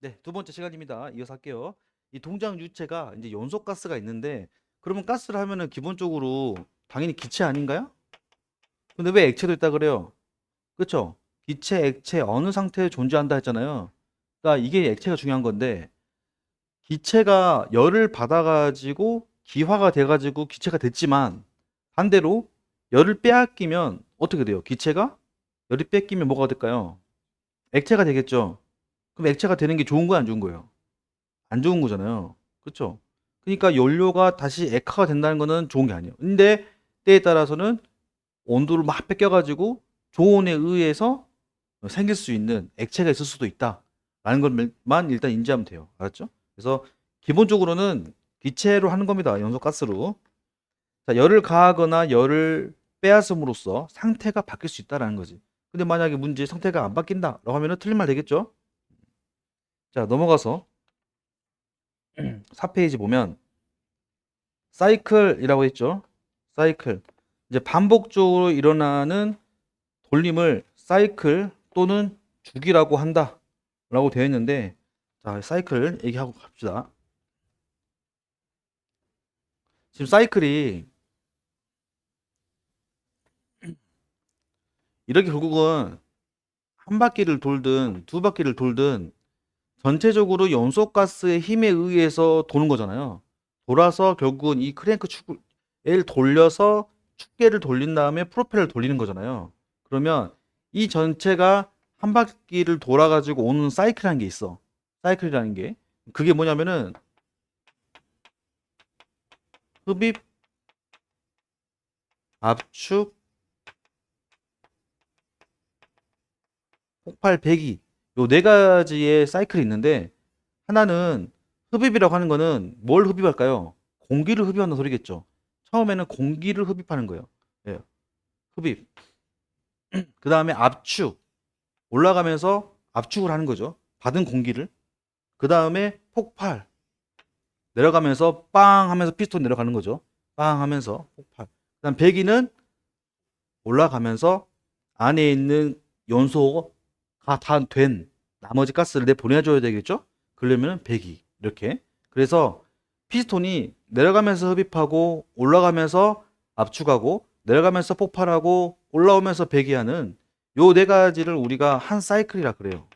네, 두 번째 시간입니다. 이어서 할게요. 이 동장 유체가 이제 연소 가스가 있는데, 그러면 가스를 하면은 기본적으로 당연히 기체 아닌가요? 근데 왜 액체도 있다 그래요? 그쵸? 기체, 액체 어느 상태에 존재한다 했잖아요. 그러니까 이게 액체가 중요한 건데, 기체가 열을 받아가지고 기화가 돼가지고 기체가 됐지만, 반대로 열을 빼앗기면 어떻게 돼요? 기체가 열이 뺏기면 뭐가 될까요? 액체가 되겠죠. 그럼 액체가 되는 게 좋은 거야, 안 좋은 거예요? 안 좋은 거잖아요. 그렇죠? 그러니까 연료가 다시 액화가 된다는 거는 좋은 게 아니에요. 근데 때에 따라서는 온도를 막 뺏겨가지고 조온에 의해서 생길 수 있는 액체가 있을 수도 있다라는 것만 일단 인지하면 돼요. 알았죠? 그래서 기본적으로는 기체로 하는 겁니다. 연소가스로. 자, 열을 가하거나 열을 빼앗음으로써 상태가 바뀔 수 있다라는 거지. 근데 만약에 문제 상태가 안 바뀐다라고 하면은 틀린 말 되겠죠? 자, 넘어가서 4페이지 보면 사이클이라고 했죠. 사이클. 이제 반복적으로 일어나는 돌림을 사이클 또는 주기라고 한다. 라고 되어 있는데, 자, 사이클 얘기하고 갑시다. 지금 사이클이 이렇게 결국은 한 바퀴를 돌든 두 바퀴를 돌든 전체적으로 연소가스의 힘에 의해서 도는 거잖아요. 돌아서 결국은 이 크랭크 축을 돌려서 축계를 돌린 다음에 프로펠러를 돌리는 거잖아요. 그러면 이 전체가 한 바퀴를 돌아가지고 오는 사이클이라는 게 있어. 사이클이라는 게. 그게 뭐냐면은 흡입, 압축, 폭발, 배기. 요 네 가지의 사이클이 있는데 하나는 흡입이라고 하는 거는 뭘 흡입할까요? 공기를 흡입하는 소리겠죠. 처음에는 공기를 흡입하는 거예요. 예, 흡입. 그 다음에 압축. 올라가면서 압축을 하는 거죠. 받은 공기를. 그 다음에 폭발. 내려가면서 빵 하면서 피스톤 내려가는 거죠. 빵 하면서 폭발. 그 다음 배기는 올라가면서 안에 있는 연소가 다 된 나머지 가스를 내보내줘야 되겠죠? 그러면 배기. 이렇게. 그래서 피스톤이 내려가면서 흡입하고 올라가면서 압축하고 내려가면서 폭발하고 올라오면서 배기하는 요 네 가지를 우리가 한 사이클이라 그래요.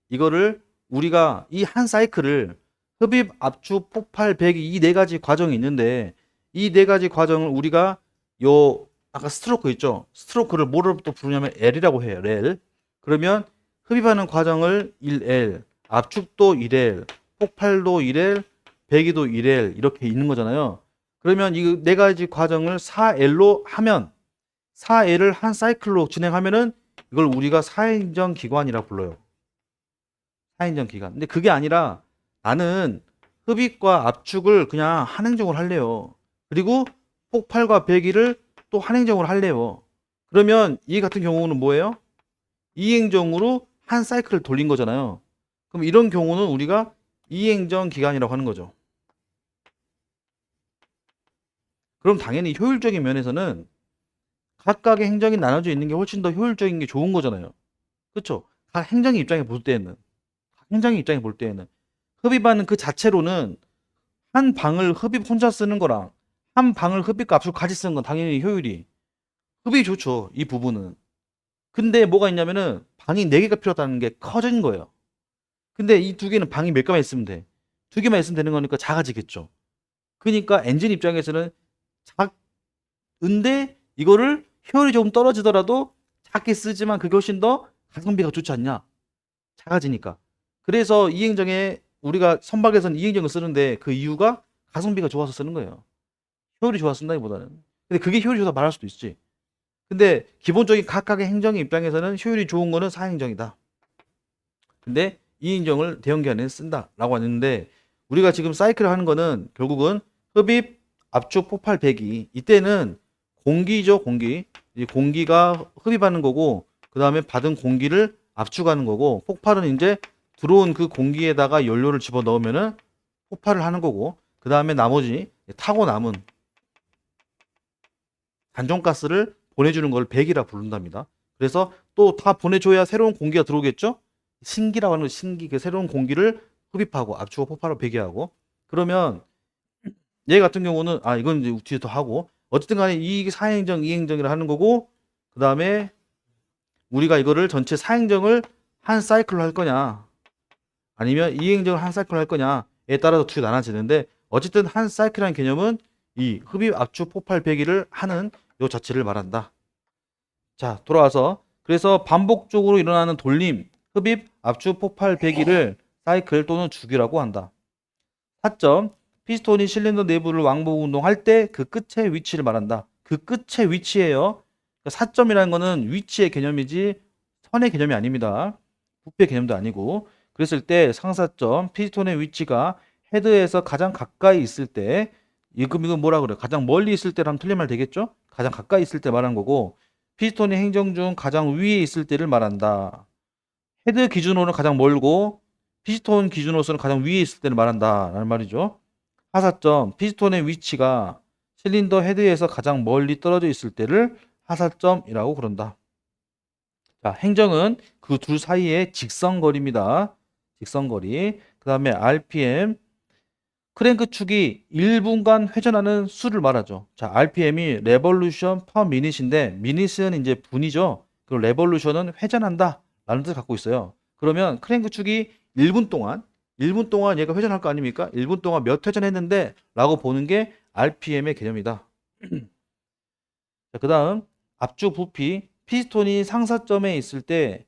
이거를 우리가 이 한 사이클을 흡입, 압축, 폭발, 배기 이 네 가지 과정이 있는데 이 네 가지 과정을 우리가 요 아까 스트로크 있죠? 스트로크를 뭐로 또 부르냐면 L이라고 해요. L. 그러면 흡입하는 과정을 1L, 압축도 1L, 폭발도 1L, 배기도 1L 이렇게 있는 거잖아요. 그러면 이 네 가지 과정을 4L로 하면 4L을 한 사이클로 진행하면은 이걸 우리가 사행정 기관이라 불러요. 사행정 기간. 근데 그게 아니라 나는 흡입과 압축을 그냥 한행적으로 할래요. 그리고 폭발과 배기를 또 한행적으로 할래요. 그러면 이 같은 경우는 뭐예요? 이행정으로 한 사이클을 돌린 거잖아요. 그럼 이런 경우는 우리가 이행정 기간이라고 하는 거죠. 그럼 당연히 효율적인 면에서는 각각의 행정이 나눠져 있는 게 훨씬 더 효율적인 게 좋은 거잖아요. 그렇죠? 각 행정의 입장에 볼 때는 행정의 입장에 볼 때에는 흡입하는 그 자체로는 한 방을 흡입 혼자 쓰는 거랑 한 방을 흡입과 압축 같이 쓰는 건 당연히 효율이 흡입이 좋죠. 이 부분은. 근데 뭐가 있냐면은 방이 4개가 필요하다는 게 커진 거예요. 근데 이 두 개는 방이 몇 개만 있으면 돼. 두 개만 있으면 되는 거니까 작아지겠죠. 그러니까 엔진 입장에서는 작은데 이거를 효율이 조금 떨어지더라도 작게 쓰지만 그게 훨씬 더 가성비가 좋지 않냐. 작아지니까. 그래서 이행정에 우리가 선박에서는 이행정을 쓰는데 그 이유가 가성비가 좋아서 쓰는 거예요. 효율이 좋아서 쓴다기보다는. 근데 그게 효율이 좋다 말할 수도 있지. 근데 기본적인 각각의 행정의 입장에서는 효율이 좋은 거는 사행정이다. 근데 이행정을 대형기관에 쓴다라고 하는데 우리가 지금 사이클을 하는 거는 결국은 흡입, 압축, 폭발, 배기. 이때는 공기죠, 공기. 이 공기가 흡입하는 거고 그 다음에 받은 공기를 압축하는 거고 폭발은 이제 들어온 그 공기에다가 연료를 집어 넣으면은 폭발을 하는 거고 그 다음에 나머지 타고 남은 단종가스를 보내주는 걸 배기라 부른답니다. 그래서 또 다 보내줘야 새로운 공기가 들어오겠죠? 신기라고 하는 거 신기 그 새로운 공기를 흡입하고 압축과 폭발을 배기하고 그러면 얘 같은 경우는 이건 이제 뒤에 더 하고 어쨌든 간에 이 사행정 이행정이라 하는 거고 그 다음에 우리가 이거를 전체 사행정을 한 사이클로 할 거냐 아니면 이행정을 한 사이클로 할 거냐에 따라서 두 개 나눠지는데 어쨌든 한 사이클이라는 개념은 이 흡입 압축 폭발 배기를 하는 요 자체를 말한다. 자 돌아와서 그래서 반복적으로 일어나는 돌림 흡입 압축 폭발 배기를 사이클 또는 주기라고 한다. 4점 피스톤이 실린더 내부를 왕복 운동할 때 그 끝의 위치를 말한다. 그 끝의 위치예요. 4점이라는 거는 위치의 개념이지 선의 개념이 아닙니다. 부피의 개념도 아니고 그랬을 때 상사점 피스톤의 위치가 헤드에서 가장 가까이 있을 때 이건 뭐라 그래요? 가장 멀리 있을 때라면 틀린 말 되겠죠? 가장 가까이 있을 때 말하는 거고 피스톤이 행정 중 가장 위에 있을 때를 말한다. 헤드 기준으로는 가장 멀고 피스톤 기준으로서는 가장 위에 있을 때를 말한다 라는 말이죠. 하사점 피스톤의 위치가 실린더 헤드에서 가장 멀리 떨어져 있을 때를 하사점이라고 그런다. 자, 행정은 그 둘 사이의 직선거리입니다. 직선거리. 그 다음에 RPM 크랭크 축이 1분간 회전하는 수를 말하죠. 자, RPM이 레볼루션 퍼 미닛인데 미닛은 이제 분이죠. 그리고 레볼루션은 회전한다 라는 뜻을 갖고 있어요. 그러면 크랭크 축이 1분 동안 얘가 회전할 거 아닙니까? 1분 동안 몇 회전했는데 라고 보는 게 RPM의 개념이다. 자, 그 다음 압축 부피 피스톤이 상사점에 있을 때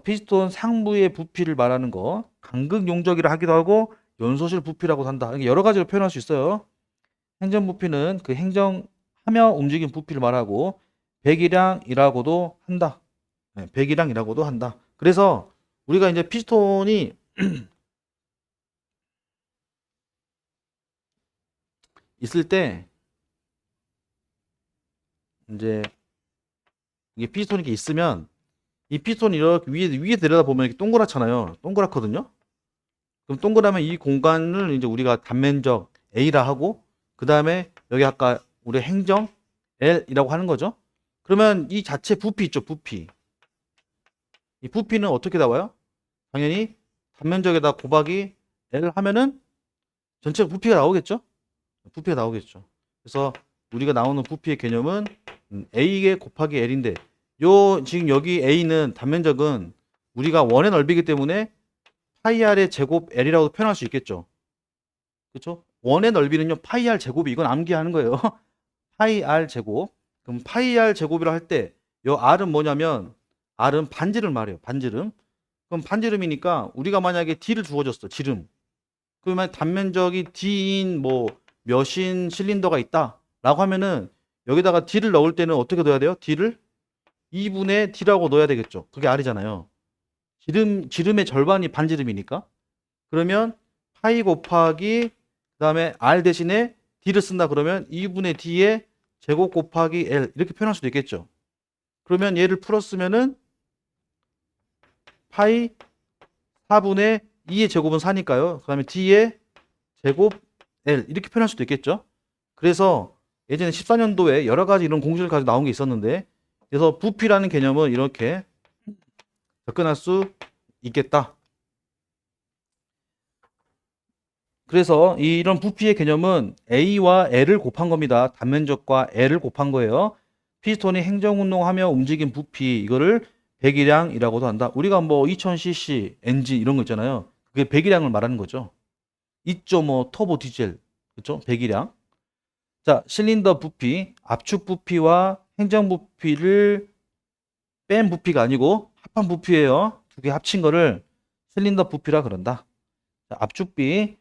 피스톤 상부의 부피를 말하는 거 간극 용적이라 하기도 하고 연소실 부피라고 한다. 여러 가지로 표현할 수 있어요. 행정 부피는 그 행정하며 움직인 부피를 말하고 배기량이라고도 한다. 네, 배기량이라고도 한다. 그래서 우리가 이제 피스톤이 있을 때 이제 이게 피스톤이 이렇게 있으면 이 피스톤이 이렇게 위에 내려다 보면 이렇게 동그랗잖아요. 동그랗거든요. 그럼 동그라면 이 공간을 이제 우리가 단면적 A라 하고 그 다음에 여기 아까 우리 행정 L이라고 하는 거죠. 그러면 이 자체 부피 있죠. 부피. 이 부피는 어떻게 나와요? 당연히 단면적에다 곱하기 L 하면은 전체 부피가 나오겠죠. 부피가 나오겠죠. 그래서 우리가 나오는 부피의 개념은 A에 곱하기 L인데 지금 여기 A는 단면적은 우리가 원의 넓이기 때문에 파이 R의 제곱 L이라고 표현할 수 있겠죠. 그렇죠? 원의 넓이는요. 파이 R 제곱이 이건 암기하는 거예요. 파이 R 제곱. 그럼 파이 R 제곱이라 할 때 요 R은 뭐냐면 R은 반지름 말이에요. 반지름. 그럼 반지름이니까 우리가 만약에 D를 주어졌어. 지름. 그러면 단면적이 D인 뭐 몇인 실린더가 있다 라고 하면은 여기다가 D를 넣을 때는 어떻게 넣어야 돼요? D를 2분의 D라고 넣어야 되겠죠. 그게 R이잖아요. 지름의 절반이 반지름이니까. 그러면 파이 곱하기 그 다음에 R 대신에 D를 쓴다 그러면 2분의 D의 제곱 곱하기 L 이렇게 표현할 수도 있겠죠. 그러면 얘를 풀었으면은 파이 4분의 2의 제곱은 4니까요. 그 다음에 D의 제곱 L 이렇게 표현할 수도 있겠죠. 그래서 예전에 14년도에 여러 가지 이런 공식을 가지고 나온 게 있었는데 그래서 부피라는 개념은 이렇게 접근할 수 있겠다. 그래서 이런 부피의 개념은 A와 L을 곱한 겁니다. 단면적과 L을 곱한 거예요. 피스톤이 행정운동하며 움직인 부피 이거를 배기량이라고도 한다. 우리가 뭐 2000cc 엔진 이런 거 있잖아요. 그게 배기량을 말하는 거죠. 2.5 터보 디젤 그렇죠? 배기량. 자, 실린더 부피, 압축 부피와 행정 부피를 뺀 부피가 아니고 합한 부피예요. 두 개 합친 거를 실린더 부피라 그런다. 자, 압축비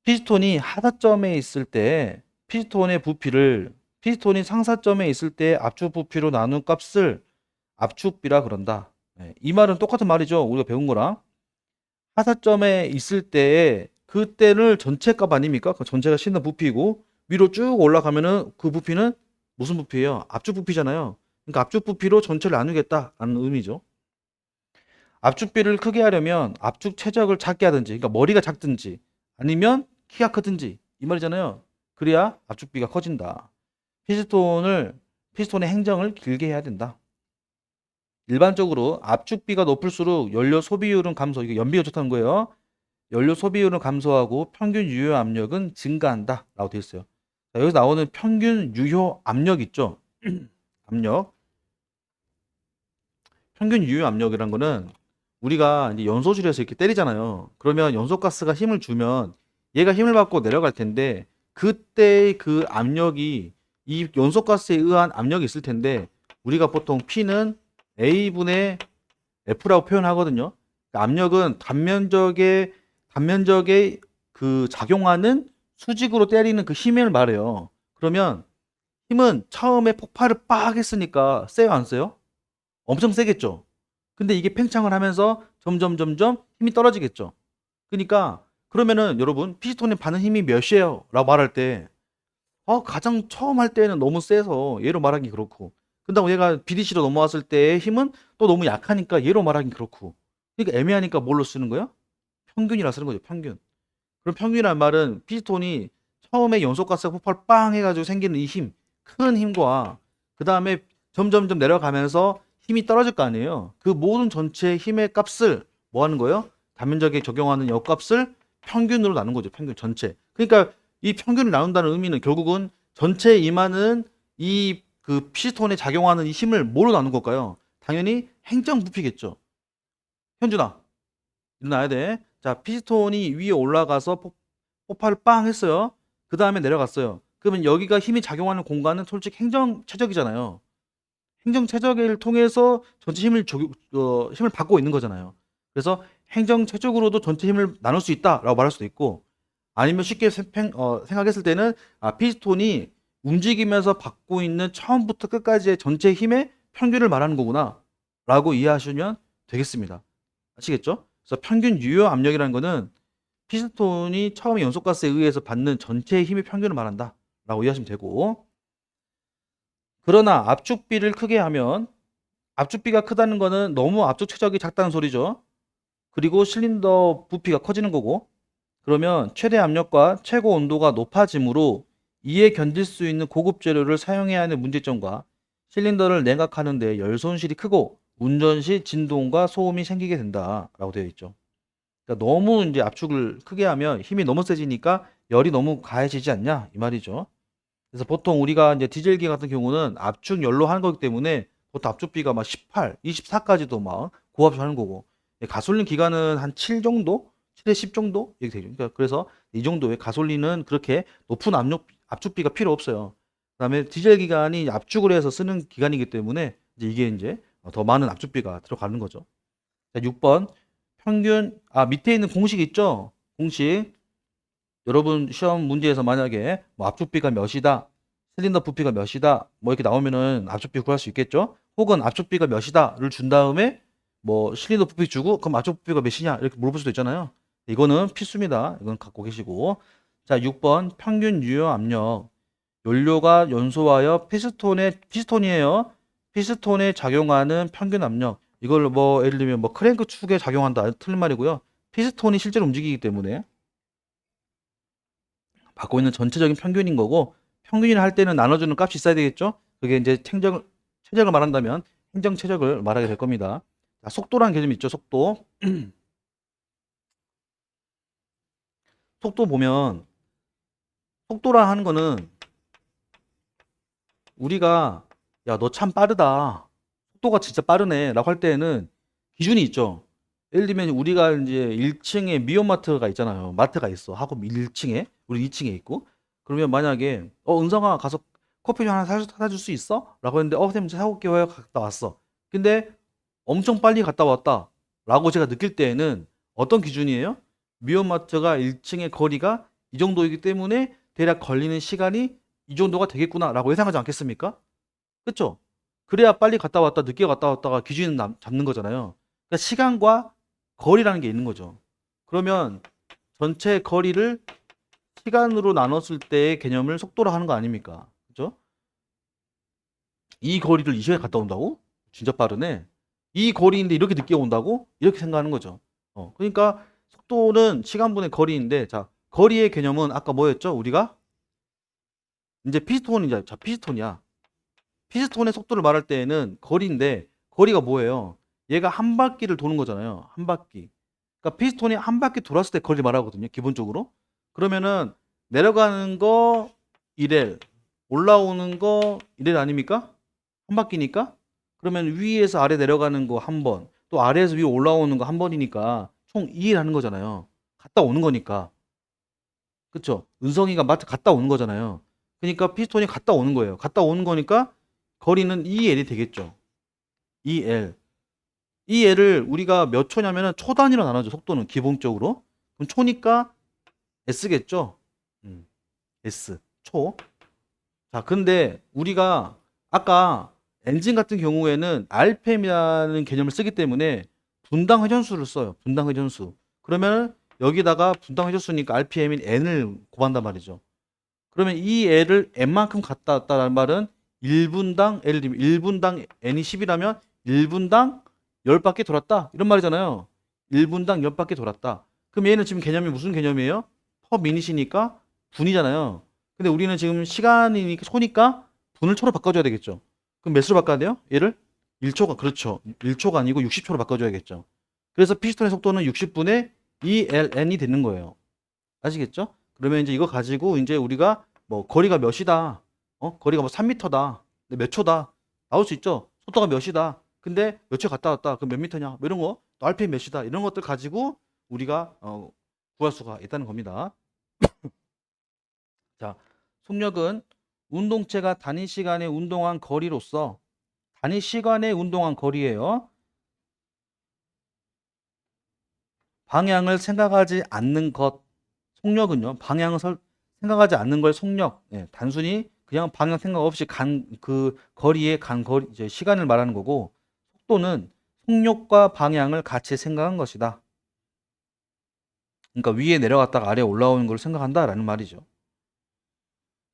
피스톤이 하사점에 있을 때 피스톤의 부피를 피스톤이 상사점에 있을 때 압축 부피로 나눈 값을 압축비라 그런다. 네, 이 말은 똑같은 말이죠. 우리가 배운 거랑 하사점에 있을 때에 그때를 전체 값 아닙니까? 그 전체가 실린 부피이고 위로 쭉 올라가면은 그 부피는 무슨 부피예요? 압축 부피잖아요. 그러니까 압축 부피로 전체를 나누겠다라는 의미죠. 압축비를 크게 하려면 압축 최적을 작게 하든지, 그러니까 머리가 작든지, 아니면 키가 크든지 이 말이잖아요. 그래야 압축비가 커진다. 피스톤의 행정을 길게 해야 된다. 일반적으로 압축비가 높을수록 연료 소비율은 감소, 이거 연비가 좋다는 거예요. 연료 소비율은 감소하고 평균 유효 압력은 증가한다 라고 되어 있어요. 자, 여기서 나오는 평균 유효 압력 있죠. 압력. 평균 유효 압력이란 거는 우리가 이제 연소실에서 이렇게 때리잖아요. 그러면 연소가스가 힘을 주면 얘가 힘을 받고 내려갈 텐데 그때 그 압력이 이 연소가스에 의한 압력이 있을 텐데 우리가 보통 P는 A분의 F라고 표현하거든요. 압력은 단면적에 그 작용하는 수직으로 때리는 그 힘을 말해요. 그러면 힘은 처음에 폭발을 빡 했으니까 세요, 안 세요? 엄청 세겠죠. 근데 이게 팽창을 하면서 점점 힘이 떨어지겠죠. 그러니까 그러면은 여러분 피스톤에 받는 힘이 몇이에요? 라고 말할 때 가장 처음 할 때는 너무 세서 얘로 말하기 그렇고 근데 얘가 BDC로 넘어왔을 때의 힘은 또 너무 약하니까 얘로 말하기 그렇고 그러니까 애매하니까 뭘로 쓰는 거야? 평균이라 쓰는 거죠. 평균. 그럼 평균이란 말은 피스톤이 처음에 연소가스가 폭발 빵 해가지고 생기는 이 힘, 큰 힘과 그 다음에 점점 내려가면서 힘이 떨어질 거 아니에요. 그 모든 전체 힘의 값을 뭐 하는 거예요? 단면적에 적용하는 역값을 평균으로 나눈 거죠. 평균 전체. 그러니까 이 평균을 나눈다는 의미는 결국은 전체 임하는 이 그 피스톤에 작용하는 이 힘을 뭐로 나눈 걸까요? 당연히 행정 부피겠죠. 현준아, 일어나야 돼. 자, 피스톤이 위에 올라가서 폭발을 빵 했어요. 그 다음에 내려갔어요. 그러면 여기가 힘이 작용하는 공간은 솔직히 행정 최적이잖아요. 행정 최적을 통해서 전체 힘을 받고 있는 거잖아요. 그래서 행정 최적으로도 전체 힘을 나눌 수 있다라고 말할 수도 있고, 아니면 쉽게 생각했을 때는 피스톤이 움직이면서 받고 있는 처음부터 끝까지의 전체 힘의 평균을 말하는 거구나 라고 이해하시면 되겠습니다. 아시겠죠? 그래서 평균 유효 압력이라는 거는 피스톤이 처음에 연소가스에 의해서 받는 전체의 힘의 평균을 말한다 라고 이해하시면 되고, 그러나 압축비를 크게 하면 압축비가 크다는 거는 너무 압축 최적이 작다는 소리죠. 그리고 실린더 부피가 커지는 거고, 그러면 최대 압력과 최고 온도가 높아지므로 이에 견딜 수 있는 고급 재료를 사용해야 하는 문제점과 실린더를 냉각하는 데 열 손실이 크고 운전 시 진동과 소음이 생기게 된다라고 되어 있죠. 그러니까 너무 이제 압축을 크게 하면 힘이 너무 세지니까 열이 너무 가해지지 않냐 이 말이죠. 그래서 보통 우리가 이제 디젤기 같은 경우는 압축 열로 하는 거기 때문에 보통 압축비가 막 18, 24까지도 막 고압하는 거고 가솔린 기관은 한 7 정도, 7에 10 정도 이렇게 되죠. 그러니까 그래서 이 정도의 가솔린은 그렇게 높은 압축비가 필요 없어요. 그다음에 디젤 기관이 압축을 해서 쓰는 기관이기 때문에 이게 이제 더 많은 압축비가 들어가는 거죠. 자, 6번 평균 밑에 있는 공식 있죠? 공식 여러분 시험 문제에서 만약에 뭐 압축비가 몇이다, 실린더 부피가 몇이다, 뭐 이렇게 나오면은 압축비 구할 수 있겠죠? 혹은 압축비가 몇이다를 준 다음에 뭐 실린더 부피 주고 그럼 압축비가 몇이냐 이렇게 물어볼 수도 있잖아요. 이거는 필수입니다. 이건 갖고 계시고. 자, 6번 평균 유효 압력. 연료가 연소하여 피스톤이에요. 피스톤에 작용하는 평균 압력. 이걸 뭐 예를 들면 뭐 크랭크 축에 작용한다. 틀린 말이고요. 피스톤이 실제로 움직이기 때문에 받고 있는 전체적인 평균인 거고, 평균이라 할 때는 나눠주는 값이 있어야 되겠죠? 그게 이제 최적을 말한다면 행정 최적을 말하게 될 겁니다. 자, 속도라는 개념이 있죠. 속도. 속도 보면 속도라 하는 거는 우리가 야, 너 참 빠르다. 속도가 진짜 빠르네. 라고 할 때에는 기준이 있죠. 예를 들면 우리가 이제 1층에 미혼마트가 있잖아요. 마트가 있어. 하고 1층에 우리 2층에 있고. 그러면 만약에 은성아 가서 커피 좀 하나 사다 줄 수 있어? 라고 했는데 선생님 사고 올게요. 갔다 왔어. 근데 엄청 빨리 갔다 왔다. 라고 제가 느낄 때에는 어떤 기준이에요? 미혼마트가 1층의 거리가 이 정도이기 때문에 대략 걸리는 시간이 이 정도가 되겠구나 라고 예상하지 않겠습니까? 그쵸? 그래야 빨리 갔다 왔다 늦게 갔다 왔다가 기준 잡는 거잖아요. 그러니까 시간과 거리라는 게 있는 거죠. 그러면 전체 거리를 시간으로 나눴을 때의 개념을 속도로 하는 거 아닙니까? 그죠? 이 거리를 이 시간에 갔다 온다고? 진짜 빠르네. 이 거리인데 이렇게 늦게 온다고? 이렇게 생각하는 거죠. 그러니까 속도는 시간분의 거리인데, 자, 거리의 개념은 아까 뭐였죠? 우리가 이제 피스톤이야. 피스톤의 속도를 말할 때에는 거리인데 거리가 뭐예요? 얘가 한 바퀴를 도는 거잖아요. 한 바퀴. 그러니까 피스톤이 한 바퀴 돌았을 때 거리 말하거든요. 기본적으로. 그러면은 내려가는 거 1L, 올라오는 거 1L 아닙니까? 한 바퀴니까. 그러면 위에서 아래 내려가는 거 한 번, 또 아래에서 위에 올라오는 거 한 번이니까 총 2L 하는 거잖아요. 갔다 오는 거니까. 그쵸? 은성이가 마트 갔다 오는 거잖아요. 그러니까 피스톤이 갔다 오는 거예요. 갔다 오는 거니까 거리는 2L이 되겠죠. 2L. 이 L을 우리가 몇 초냐면은 초 단위로 나눠줘. 속도는 기본적으로. 그럼 초니까 S겠죠? S. 초. 자, 근데 우리가 아까 엔진 같은 경우에는 RPM이라는 개념을 쓰기 때문에 분당 회전수를 써요. 분당 회전수. 그러면 여기다가 분당 회전수니까 RPM인 N을 곱한단 말이죠. 그러면 이 L을 N만큼 갔다 왔다는 말은 1분당 L, 1분당 N이 10이라면 1분당 10바퀴 돌았다. 이런 말이잖아요. 1분당 10바퀴 돌았다. 그럼 얘는 지금 개념이 무슨 개념이에요? 퍼 미닛이니까 분이잖아요. 근데 우리는 지금 시간이니까 초니까 분을 초로 바꿔줘야 되겠죠. 그럼 몇 수로 바꿔야 돼요? 얘를? 1초가 그렇죠. 1초가 아니고 60초로 바꿔줘야겠죠. 그래서 피스톤의 속도는 60분의 2ln이 되는 거예요. 아시겠죠? 그러면 이제 이거 가지고 이제 우리가 뭐 거리가 몇이다. 거리가 뭐 3m다. 몇 초다. 나올 수 있죠. 속도가 몇이다. 근데 몇 초 갔다 왔다. 그럼 몇 미터냐? 뭐 이런 거. 또 RPM 몇이다. 이런 것들 가지고 우리가 구할 수가 있다는 겁니다. 자, 속력은 운동체가 단위 시간에 운동한 거리로서 단위 시간에 운동한 거리예요. 방향을 생각하지 않는 것. 속력은요. 방향을 생각하지 않는 걸 속력. 예, 단순히 그냥 방향 생각 없이 그 거리에 간 거리 이제 시간을 말하는 거고 속도는 속력과 방향을 같이 생각한 것이다. 그러니까 위에 내려갔다가 아래에 올라오는 걸 생각한다라는 말이죠.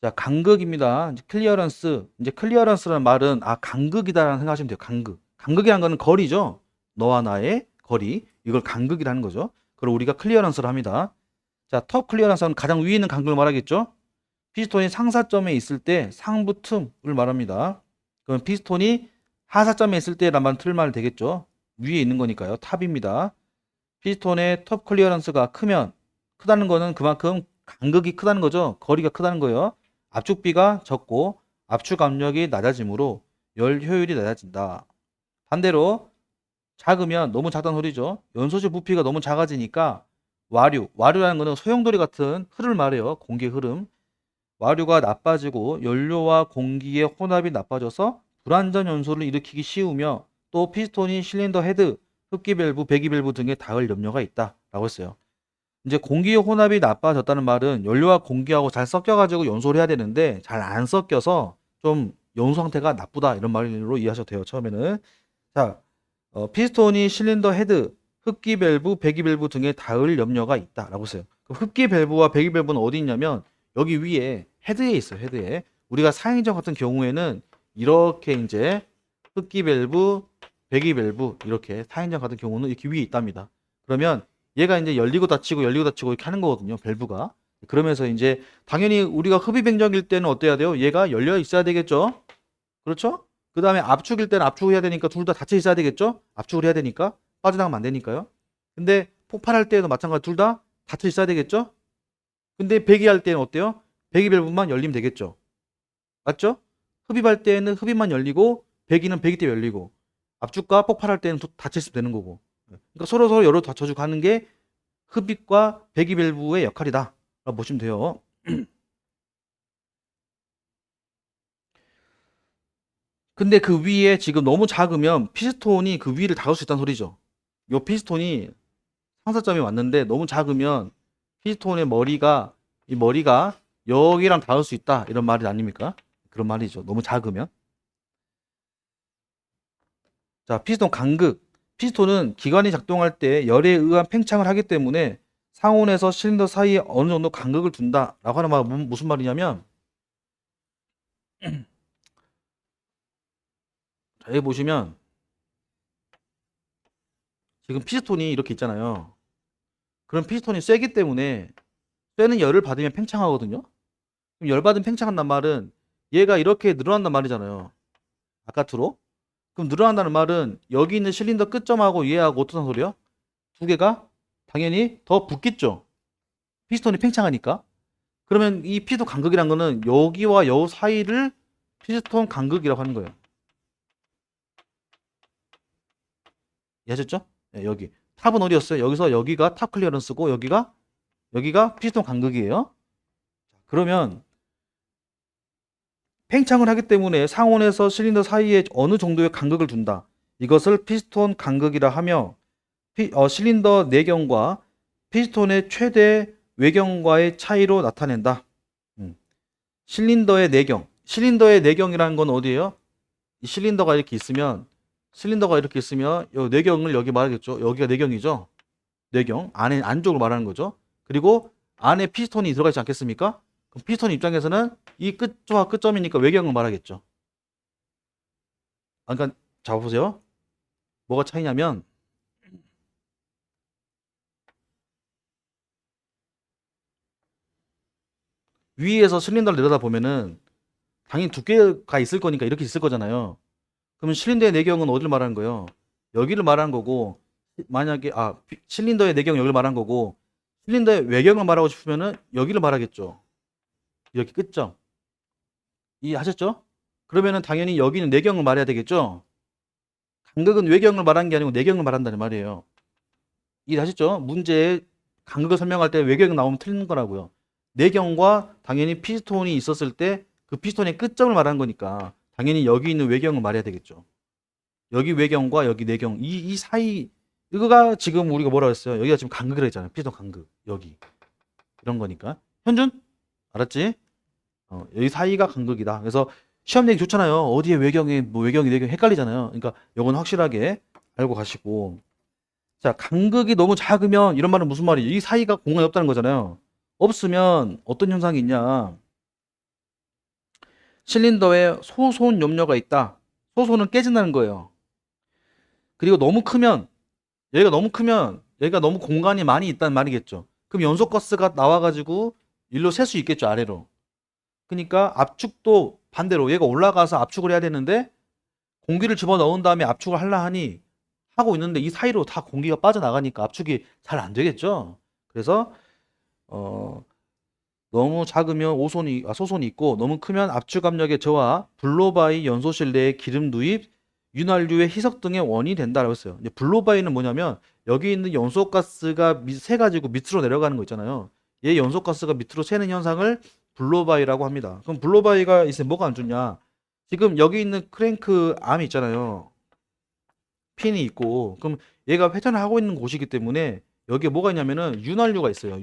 자, 간극입니다. 이제 클리어런스. 이제 클리어런스라는 말은 간극이다라는 생각하시면 돼요. 간극. 간극이라는 거는 거리죠. 너와 나의 거리. 이걸 간극이라는 거죠. 그걸 우리가 클리어런스를 합니다. 자, 톱 클리어런스는 가장 위에 있는 간극을 말하겠죠. 피스톤이 상사점에 있을 때 상부 틈을 말합니다. 그럼 피스톤이 하사점에 있을 때라만 틀 말 되겠죠. 위에 있는 거니까요. 탑입니다. 피스톤의 톱 클리어런스가 크다는 거는 그만큼 간극이 크다는 거죠. 거리가 크다는 거예요. 압축비가 적고 압축 압력이 낮아지므로 열 효율이 낮아진다. 반대로 작으면 너무 작다는 소리죠. 연소재 부피가 너무 작아지니까 와류라는 거는 소용돌이 같은 흐름을 말해요. 공기 흐름. 와류가 나빠지고 연료와 공기의 혼합이 나빠져서 불완전 연소를 일으키기 쉬우며 또 피스톤이 실린더 헤드, 흡기 밸브, 배기 밸브 등에 닿을 염려가 있다라고 했어요. 이제 공기의 혼합이 나빠졌다는 말은 연료와 공기하고 잘 섞여가지고 연소를 해야 되는데 잘 안 섞여서 좀 연소 상태가 나쁘다 이런 말로 이해하셔도 돼요. 처음에는. 자, 피스톤이 실린더 헤드, 흡기 밸브, 배기 밸브 등에 닿을 염려가 있다라고 했어요. 그 흡기 밸브와 배기 밸브는 어디 있냐면 여기 위에 헤드에 있어요. 헤드에. 우리가 4행정 같은 경우에는 이렇게 이제 흡기 밸브, 배기 밸브 이렇게 4행정 같은 경우는 이렇게 위에 있답니다. 그러면 얘가 이제 열리고 닫히고 이렇게 하는 거거든요. 밸브가. 그러면서 이제 당연히 우리가 흡입행정일 때는 어때야 돼요? 얘가 열려 있어야 되겠죠? 그렇죠? 그 다음에 압축일 때는 압축을 해야 되니까 둘 다 닫혀 있어야 되겠죠? 압축을 해야 되니까 빠져나가면 안 되니까요. 근데 폭발할 때도 마찬가지 둘 다 닫혀 있어야 되겠죠? 근데 배기할 때는 어때요? 배기 밸브만 열리면 되겠죠? 맞죠? 흡입할 때는 흡입만 열리고 배기는 배기 때 열리고 압축과 폭발할 때는 닫혀 있으면 되는 거고. 그러니까 서로 열어 닫혀주고 하는 게 흡입과 배기 밸브의 역할이다 라고 보시면 돼요. 근데 그 위에 지금 너무 작으면 피스톤이 그 위를 닿을 수 있다는 소리죠. 요 피스톤이 상사점이 왔는데 너무 작으면 피스톤의 이 머리가 여기랑 닿을 수 있다 이런 말이 아닙니까? 그런 말이죠. 너무 작으면. 자, 피스톤 간극. 피스톤은 기관이 작동할 때 열에 의한 팽창을 하기 때문에 상온에서 실린더 사이에 어느 정도 간극을 둔다라고 하는 말은 무슨 말이냐면 자, 여기 보시면 지금 피스톤이 이렇게 있잖아요. 그럼 피스톤이 쇠기 때문에 쇠는 열을 받으면 팽창하거든요. 그럼 열 받으면 팽창한단 말은 얘가 이렇게 늘어난단 말이잖아요. 바깥으로. 그럼 늘어난다는 말은 여기 있는 실린더 끝점하고 얘하고 어떤 소리요? 두 개가 당연히 더 붙겠죠. 피스톤이 팽창하니까. 그러면 이 피스톤 간극이란 거는 여기와 여 사이를 피스톤 간극이라고 하는 거예요. 이해하셨죠? 네, 여기. 탑은 어디였어요? 여기서 여기가 탑 클리어런스고 여기가 피스톤 간극이에요. 그러면 팽창을 하기 때문에 상온에서 실린더 사이에 어느 정도의 간극을 둔다. 이것을 피스톤 간극이라 하며 실린더 내경과 피스톤의 최대 외경과의 차이로 나타낸다. 실린더의 내경. 실린더의 내경이라는 건 어디예요? 이 실린더가 이렇게 있으면 이 내경을 여기 말하겠죠. 여기가 내경이죠. 내경 안쪽으로 말하는 거죠. 그리고 안에 피스톤이 들어가 있지 않겠습니까? 그럼 피스톤 입장에서는 이 끝과 끝점이니까 외경을 말하겠죠. 그러니까 자 보세요. 뭐가 차이냐면 위에서 실린더를 내려다 보면은 당연히 두께가 있을 거니까 이렇게 있을 거잖아요. 그러면 실린더의 내경은 어디를 말하는 거예요? 여기를 말하는 거고, 만약에 실린더의 내경 여기를 말하는 거고, 실린더의 외경을 말하고 싶으면은 여기를 말하겠죠. 이렇게 끝점. 이해하셨죠? 그러면은 당연히 여기는 내경을 말해야 되겠죠? 간극은 외경을 말하는 게 아니고 내경을 말한다는 말이에요. 이해하셨죠? 문제에 간극을 설명할 때 외경이 나오면 틀린 거라고요. 내경과 당연히 피스톤이 있었을 때 그 피스톤의 끝점을 말하는 거니까 당연히 여기 있는 외경을 말해야 되겠죠. 여기 외경과 여기 내경 이 사이 이거가 지금 우리가 뭐라고 했어요? 여기가 지금 간극이라고 했잖아요. 피스톤 간극 여기 이런 거니까. 현준 알았지? 여기 사이가 간극이다. 그래서 시험 내기 좋잖아요. 어디에 외경이 뭐 외경이 내경이 헷갈리잖아요. 그러니까 요건 확실하게 알고 가시고. 자, 간극이 너무 작으면 이런 말은 무슨 말이에요? 이 사이가 공간이 없다는 거잖아요. 없으면 어떤 현상이 있냐? 실린더에 소손 염료가 있다. 소손은 깨진다는 거예요. 그리고 너무 크면 여기가 너무 공간이 많이 있다는 말이겠죠. 그럼 연소가스가 나와가지고 일로 셀 수 있겠죠, 아래로. 그러니까 압축도 반대로 얘가 올라가서 압축을 해야 되는데 공기를 집어넣은 다음에 압축을 하려 하니 하고 있는데 이 사이로 다 공기가 빠져나가니까 압축이 잘 안 되겠죠. 그래서 너무 작으면 소손이 있고 너무 크면 압축 압력의 저하, 블로바이 연소실 내에 기름 누입, 윤활유의 희석 등의 원인이 된다라고 했어요. 이제 블로바이는 뭐냐면 여기 있는 연소가스가 새가지고 밑으로 내려가는 거 있잖아요. 얘 연소가스가 밑으로 새는 현상을 블로바이라고 합니다. 그럼 블로바이가 있으면 뭐가 안 좋냐? 지금 여기 있는 크랭크 암이 있잖아요. 핀이 있고 그럼 얘가 회전을 하고 있는 곳이기 때문에 여기에 뭐가 있냐면은 윤활유가 있어요.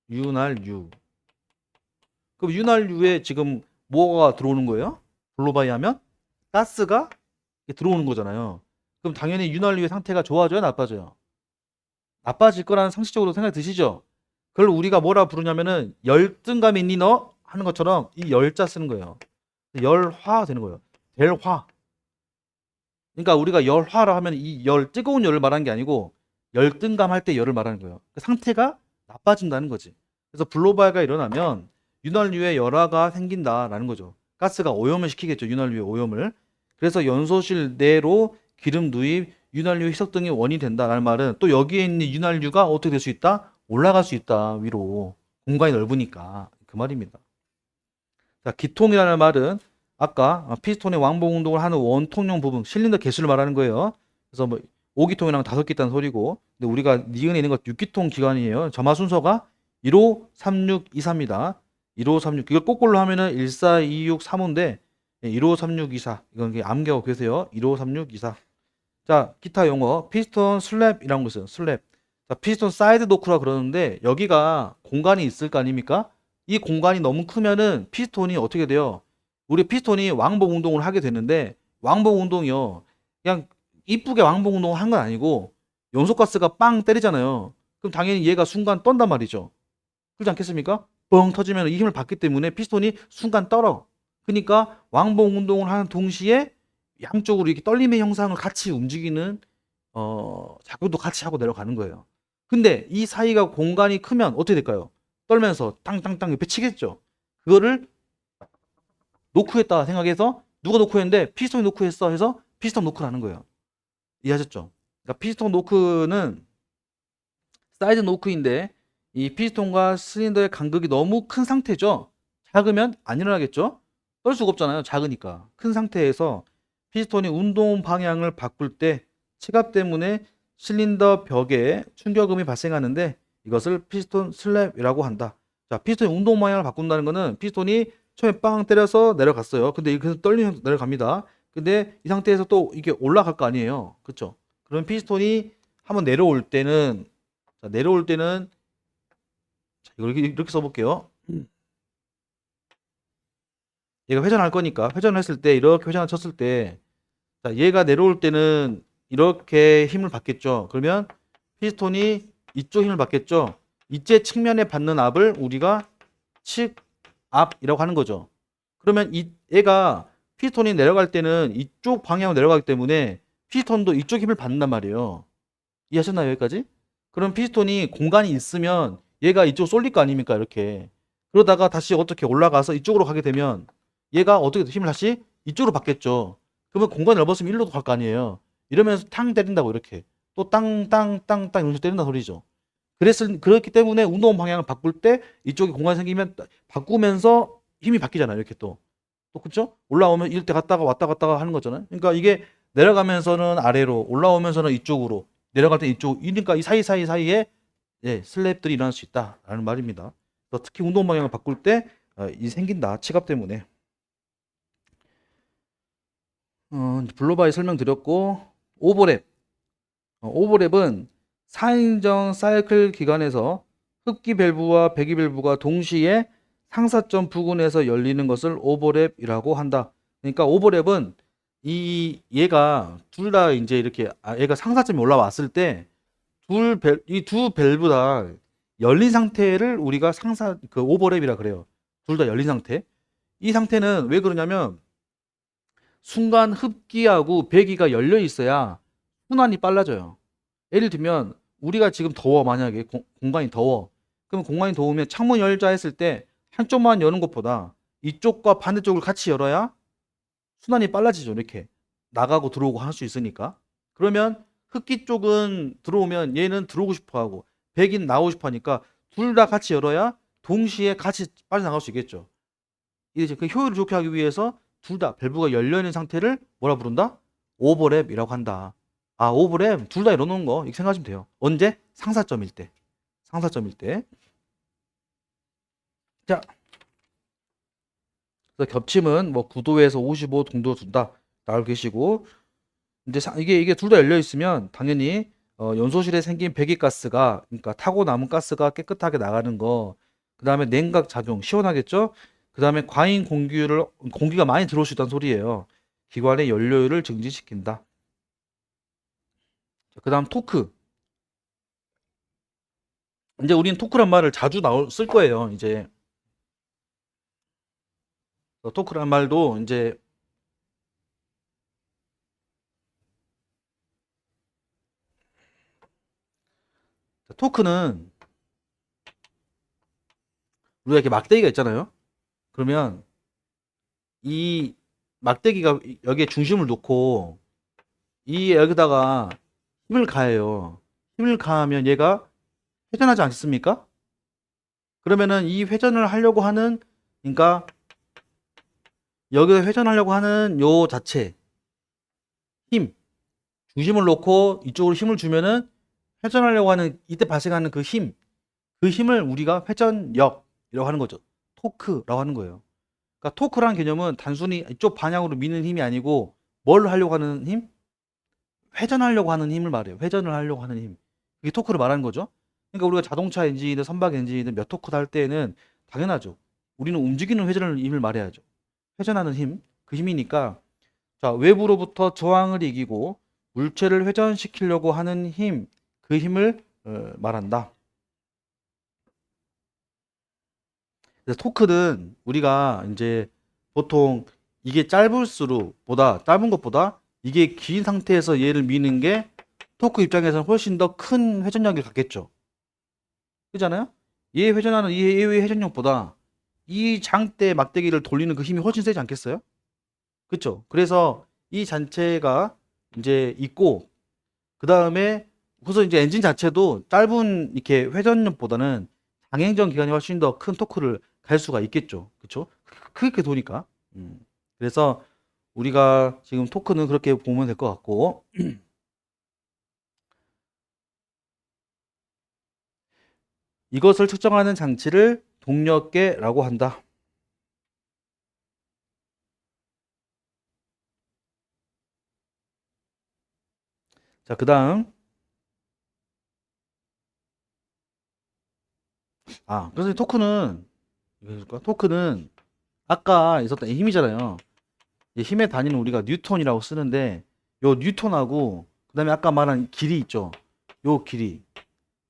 윤활유. 그럼 윤활유에 지금 뭐가 들어오는 거예요? 블로바이 하면 가스가 들어오는 거잖아요. 그럼 당연히 윤활유의 상태가 좋아져요, 나빠져요? 나빠질 거라는 상식적으로 생각 드시죠? 그걸 우리가 뭐라 부르냐면은 열등감이 있니 너? 하는 것처럼 이 열자 쓰는 거예요. 열화 되는 거예요. 열화. 그러니까 우리가 열화라 하면 이 뜨거운 열을 말하는 게 아니고 열등감 할 때 열을 말하는 거예요. 그 상태가 나빠진다는 거지. 그래서 블로바이가 일어나면 윤활유에 열화가 생긴다라는 거죠. 가스가 오염을 시키겠죠. 윤활유의 오염을. 그래서 연소실 내로 기름 누입, 윤활유 희석 등이 원인이 된다라는 말은 또 여기에 있는 윤활유가 어떻게 될 수 있다? 올라갈 수 있다. 위로. 공간이 넓으니까. 그 말입니다. 자, 기통이라는 말은 아까 피스톤의 왕복 운동을 하는 원통용 부분, 실린더 개수를 말하는 거예요. 그래서 뭐 5기통이랑 5개 있다는 소리고, 근데 우리가 니은에 있는 것 6기통 기관이에요. 점화 순서가 15, 36, 24입니다. 15, 36. 이걸 거꾸로 하면은 14, 26, 3호인데 15, 36, 24. 이건 암기하고 계세요. 15, 36, 24. 자, 기타 용어 피스톤 슬랩이라는 거 있어요. 슬랩. 자, 피스톤 사이드 노크라 그러는데 여기가 공간이 있을 거 아닙니까? 이 공간이 너무 크면은 피스톤이 어떻게 돼요? 우리 피스톤이 왕복 운동을 하게 되는데 왕복 운동이요. 그냥 이쁘게 왕복 운동을 한 건 아니고 연소가스가 빵 때리잖아요. 그럼 당연히 얘가 순간 떤단 말이죠. 그렇지 않겠습니까? 뻥 터지면 이 힘을 받기 때문에 피스톤이 순간 떨어. 그러니까 왕복 운동을 하는 동시에 양쪽으로 이렇게 떨림의 형상을 같이 움직이는 작용도 같이 하고 내려가는 거예요. 근데 이 사이가 공간이 크면 어떻게 될까요? 떨면서 땅땅땅 옆에 치겠죠. 그거를 노크했다 생각해서 누가 노크했는데 피스톤이 노크했어 해서 피스톤 노크라는 거예요. 이해하셨죠? 그러니까 피스톤 노크는 사이드 노크인데 이 피스톤과 실린더의 간극이 너무 큰 상태죠. 작으면 안 일어나겠죠? 떨 수가 없잖아요. 작으니까. 큰 상태에서 피스톤이 운동 방향을 바꿀 때 체갑 때문에 실린더 벽에 충격음이 발생하는데 이것을 피스톤 슬랩이라고 한다. 자, 피스톤이 운동 방향을 바꾼다는 거는 피스톤이 처음에 빵 때려서 내려갔어요. 근데 이렇게 떨리면 내려갑니다. 근데 이 상태에서 또 이게 올라갈 거 아니에요. 그쵸? 그럼 피스톤이 한번 내려올 때는 자, 내려올 때는 자, 이걸 이렇게 써볼게요. 얘가 회전할 거니까 회전을 했을 때 이렇게 회전을 쳤을 때 자, 얘가 내려올 때는 이렇게 힘을 받겠죠. 그러면 피스톤이 이쪽 힘을 받겠죠. 이제 측면에 받는 압을 우리가 측압이라고 하는 거죠. 그러면 얘가 피스톤이 내려갈 때는 이쪽 방향으로 내려가기 때문에 피스톤도 이쪽 힘을 받는단 말이에요. 이해하셨나요? 여기까지? 그럼 피스톤이 공간이 있으면 얘가 이쪽 쏠릴 거 아닙니까? 이렇게. 그러다가 다시 어떻게 올라가서 이쪽으로 가게 되면 얘가 어떻게 힘을 다시 이쪽으로 받겠죠. 그러면 공간이 넓었으면 일로도 갈 거 아니에요. 이러면서 탕 때린다고 이렇게. 또 땅땅땅땅 이러면서 때린다 소리죠. 그렇기 때문에 운동 방향을 바꿀 때 이쪽에 공간이 생기면 바꾸면서 힘이 바뀌잖아요. 이렇게 또. 또 그쵸? 올라오면 이럴 때 갔다가 왔다 갔다가 하는 거잖아요. 그러니까 이게 내려가면서는 아래로 올라오면서는 이쪽으로 내려갈 때 이쪽 그러니까 이 사이에 예, 슬랩들이 일어날 수 있다라는 말입니다. 그래서 특히 운동 방향을 바꿀 때 이 생긴다. 치갑 때문에. 블로바에 설명드렸고 오버랩. 오버랩은 4인정 사이클 기간에서 흡기 밸브와 배기 밸브가 동시에 상사점 부근에서 열리는 것을 오버랩이라고 한다. 그러니까 오버랩은 얘가 둘 다 이제 이렇게 얘가 상사점이 올라왔을 때 이 두 밸브 다 열린 상태를 우리가 그 오버랩이라 그래요. 둘 다 열린 상태. 이 상태는 왜 그러냐면 순간 흡기하고 배기가 열려 있어야 순환이 빨라져요. 예를 들면 우리가 지금 더워 만약에 공간이 더워. 그럼 공간이 더우면 창문 열자 했을 때 한쪽만 여는 것보다 이쪽과 반대쪽을 같이 열어야 순환이 빨라지죠. 이렇게 나가고 들어오고 할 수 있으니까. 그러면 흡기 쪽은 들어오면 얘는 들어오고 싶어 하고 배기는 나오고 싶어 하니까 둘 다 같이 열어야 동시에 같이 빠져나갈 수 있겠죠. 이제 그 효율을 좋게 하기 위해서 둘 다 밸브가 열려 있는 상태를 뭐라 부른다? 오버랩이라고 한다. 아, 오버랩 둘 다 열어놓은 거 이렇게 생각하시면 돼요. 언제? 상사점일 때. 상사점일 때. 자, 그래서 겹침은 뭐 9도에서 55 정도 둔다. 알고 계시고 이제 이게 둘 다 열려 있으면 당연히 연소실에 생긴 배기가스가 그러니까 타고 남은 가스가 깨끗하게 나가는 거. 그다음에 냉각 작용 시원하겠죠? 그다음에 과잉 공기가 많이 들어올 수 있다는 소리예요. 기관의 연료율을 증진시킨다. 그다음 토크. 이제 우리는 토크란 말을 자주 쓸 거예요. 이제 토크란 말도 이제 토크는 우리가 이렇게 막대기가 있잖아요. 그러면 이 막대기가 여기에 중심을 놓고 여기다가 힘을 가해요. 힘을 가하면 얘가 회전하지 않습니까? 그러면은 이 회전을 하려고 하는 그러니까 여기서 회전하려고 하는 요 자체 힘 중심을 놓고 이쪽으로 힘을 주면은 회전하려고 하는 이때 발생하는 그 힘을 우리가 회전력이라고 하는 거죠. 토크라고 하는 거예요. 그러니까 토크라는 개념은 단순히 이쪽 방향으로 미는 힘이 아니고 뭘 하려고 하는 힘? 회전하려고 하는 힘을 말해요. 회전을 하려고 하는 힘. 이게 토크를 말하는 거죠. 그러니까 우리가 자동차 엔진이든 선박 엔진이든 몇 토크를 할 때는 당연하죠. 우리는 움직이는 회전을 힘을 말해야죠. 회전하는 힘, 그 힘이니까 자, 외부로부터 저항을 이기고 물체를 회전시키려고 하는 힘, 그 힘을 말한다. 그래서 토크는 우리가 이제 보통 이게 짧은 것보다 이게 긴 상태에서 얘를 미는 게 토크 입장에서는 훨씬 더 큰 회전력을 갖겠죠. 그렇잖아요? 얘 회전하는 얘의 회전력보다 이 장대 막대기를 돌리는 그 힘이 훨씬 세지 않겠어요? 그쵸? 그래서 이 잔체가 이제 있고, 그 다음에 우선 이제 엔진 자체도 짧은 이렇게 회전력보다는 장행전 기간이 훨씬 더 큰 토크를 갈 수가 있겠죠. 그쵸? 크게 도니까. 그래서 우리가 지금 토크는 그렇게 보면 될 것 같고, 이것을 측정하는 장치를 동력계라고 한다. 자, 그 다음. 그래서 토크는 아까 있었던 이 힘이잖아요. 이 힘의 단위는 우리가 뉴턴이라고 쓰는데, 요 뉴턴하고, 그 다음에 아까 말한 길이 있죠. 요 길이.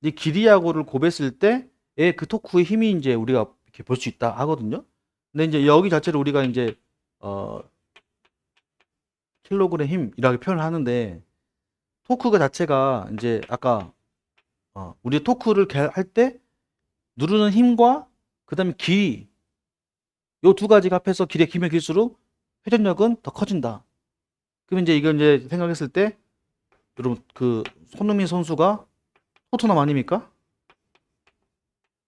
이 길이하고를 곱했을 때의 그 토크의 힘이 이제 우리가 이렇게 볼 수 있다 하거든요. 근데 이제 여기 자체를 우리가 이제, 어, 킬로그램 힘이라고 표현을 하는데, 토크가 자체가 이제 아까, 우리 토크를 할 때 누르는 힘과 그 다음에 길이, 요 두 가지가 합해서 길의 길면 길수록 회전력은 더 커진다. 그럼 이제 이걸 이제 생각했을 때, 여러분, 그, 손흥민 선수가 토트넘 아닙니까?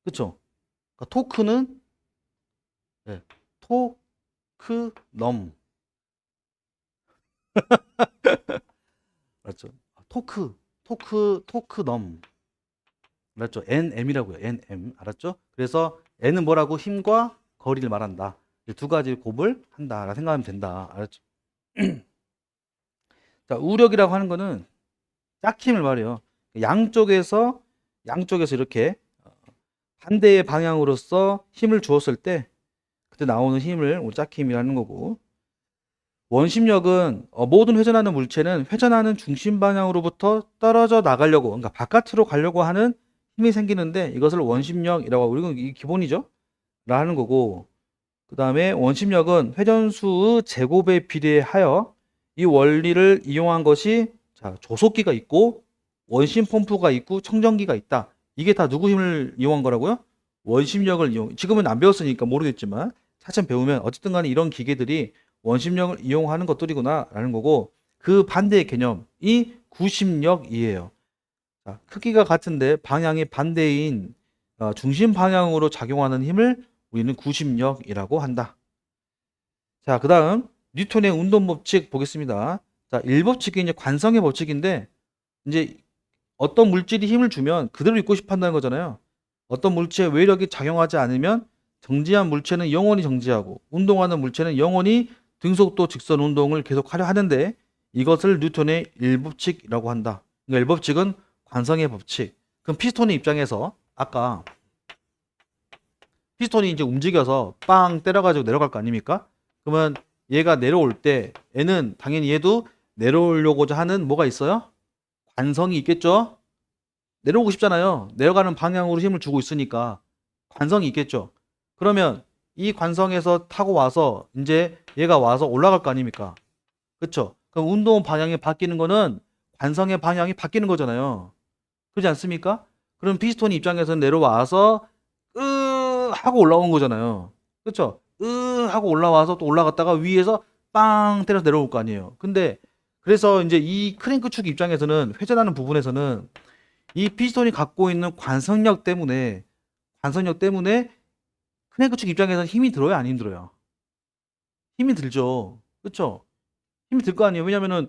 그쵸? 그러니까 토크는, 네, 토크넘. 맞죠? 토크넘. 맞죠? NM이라고요. NM. 알았죠? 그래서 N은 뭐라고? 힘과 거리를 말한다. 두 가지 곱을 한다라 생각하면 된다. 알았죠? 자, 우력이라고 하는 거는 짝힘을 말해요. 양쪽에서 이렇게 반대의 방향으로서 힘을 주었을 때 그때 나오는 힘을 우리 짝힘이라는 거고, 원심력은 모든 회전하는 물체는 회전하는 중심 방향으로부터 떨어져 나가려고, 그러니까 바깥으로 가려고 하는 힘이 생기는데 이것을 원심력이라고 하고, 이건 이 기본이죠. 라 하는 거고, 그 다음에 원심력은 회전수의 제곱에 비례하여 이 원리를 이용한 것이, 자, 조속기가 있고 원심 펌프가 있고 청정기가 있다. 이게 다 누구 힘을 이용한 거라고요? 원심력을 이용. 지금은 안 배웠으니까 모르겠지만 차츰 배우면 어쨌든 간에 이런 기계들이 원심력을 이용하는 것들이구나 라는 거고, 그 반대의 개념이 구심력이에요. 자, 크기가 같은데 방향이 반대인 중심 방향으로 작용하는 힘을 우리는 구심력이라고 한다. 자, 그 다음 뉴턴의 운동 법칙 보겠습니다. 자, 1법칙이 이제 관성의 법칙인데, 이제 어떤 물질이 힘을 주면 그대로 있고 싶어 한다는 거잖아요. 어떤 물체의 외력이 작용하지 않으면 정지한 물체는 영원히 정지하고 운동하는 물체는 영원히 등속도 직선 운동을 계속하려 하는데, 이것을 뉴턴의 1법칙이라고 한다. 그러니까 1법칙은 관성의 법칙. 그럼 피스톤의 입장에서 아까 피스톤이 이제 움직여서 빵 때려가지고 내려갈 거 아닙니까? 그러면 얘가 내려올 때 얘는 당연히 얘도 내려오려고자 하는 뭐가 있어요? 관성이 있겠죠? 내려오고 싶잖아요. 내려가는 방향으로 힘을 주고 있으니까 관성이 있겠죠. 그러면 이 관성에서 타고 와서 이제 얘가 와서 올라갈 거 아닙니까? 그쵸? 그럼 운동 방향이 바뀌는 거는 관성의 방향이 바뀌는 거잖아요. 그렇지 않습니까? 그럼 피스톤 입장에서는 내려와서 하고 올라온 거잖아요. 그쵸? 하고 올라와서 또 올라갔다가 위에서 빵 때려서 내려올 거 아니에요. 근데 그래서 이제 이 크랭크 축 입장에서는 회전하는 부분에서는 이 피스톤이 갖고 있는 관성력 때문에 크랭크 축 입장에서는 힘이 들어요, 안 힘들어요? 힘이 들죠. 그쵸? 힘이 들 거 아니에요. 왜냐면은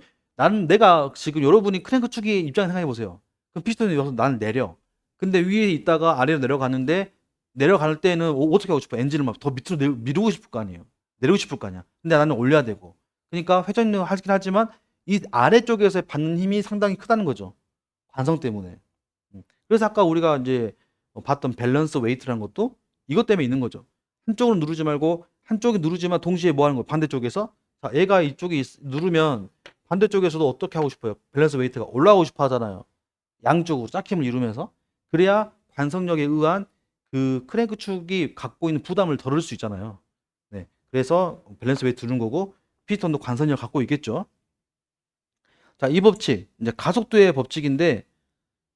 내가 지금 여러분이 크랭크 축의 입장 생각해 보세요. 그럼 피스톤이 여기서 나는 내려. 근데 위에 있다가 아래로 내려가는데, 내려갈 때는 어떻게 하고 싶어? 엔진을 막 더 밑으로 미루고 싶을 거 아니에요. 내리고 싶을 거 아니야. 근데 나는 올려야 되고. 그러니까 회전력 하긴 하지만 이 아래쪽에서 받는 힘이 상당히 크다는 거죠. 관성 때문에. 그래서 아까 우리가 이제 봤던 밸런스 웨이트라는 것도 이것 때문에 있는 거죠. 한쪽으로 누르지 말고 한쪽이 누르지만 동시에 뭐 하는 거예요? 반대쪽에서. 자, 얘가 이쪽에 누르면 반대쪽에서도 어떻게 하고 싶어요? 밸런스 웨이트가 올라오고 싶어 하잖아요. 양쪽으로 짝힘을 이루면서. 그래야 관성력에 의한 그 크랭크 축이 갖고 있는 부담을 덜을 수 있잖아요. 네. 그래서 밸런스 웨이트 두는 거고, 피스톤도 관성력 갖고 있겠죠. 자, 이 법칙, 이제 가속도의 법칙인데,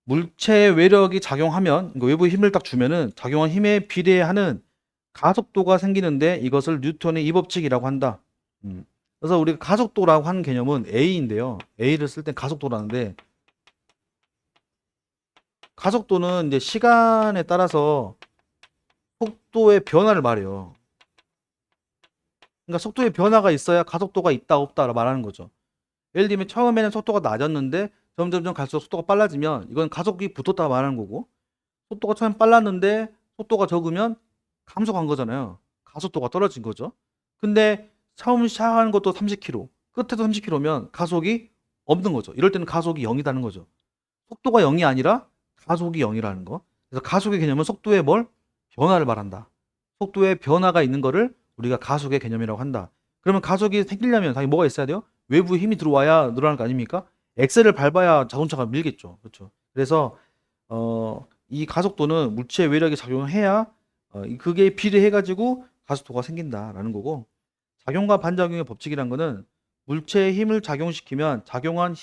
물체의 외력이 작용하면, 외부 힘을 딱 주면은 작용한 힘에 비례하는 가속도가 생기는데 이것을 뉴턴의 이 법칙이라고 한다. 그래서 우리가 가속도라고 하는 개념은 A인데요. A를 쓸 땐 가속도라는데, 가속도는 이제 시간에 따라서 속도의 변화를 말해요. 그러니까 속도의 변화가 있어야 가속도가 있다 없다 말하는 거죠. 예를 들면 처음에는 속도가 낮았는데 점점점 갈수록 속도가 빨라지면 이건 가속이 붙었다 말하는 거고, 속도가 처음 빨랐는데 속도가 적으면 감속한 거잖아요. 가속도가 떨어진 거죠. 근데 처음 시작하는 것도 30km, 끝에도 30km면 가속이 없는 거죠. 이럴 때는 가속이 0이라는 거죠. 속도가 0이 아니라 가속이 0이라는 거. 그래서 가속의 개념은 속도의 뭘? 변화를 말한다. 속도의 변화가 있는 거를 우리가 가속의 개념이라고 한다. 그러면 가속이 생기려면 당연히 뭐가 있어야 돼요? 외부에 힘이 들어와야 늘어나는 거 아닙니까? 엑셀을 밟아야 자동차가 밀겠죠. 그렇죠. 그래서 이 가속도는 물체의 외력이 작용해야 그게 비례해가지고 가속도가 생긴다라는 거고, 작용과 반작용의 법칙이란 거는 물체의 힘을 작용시키면 작용한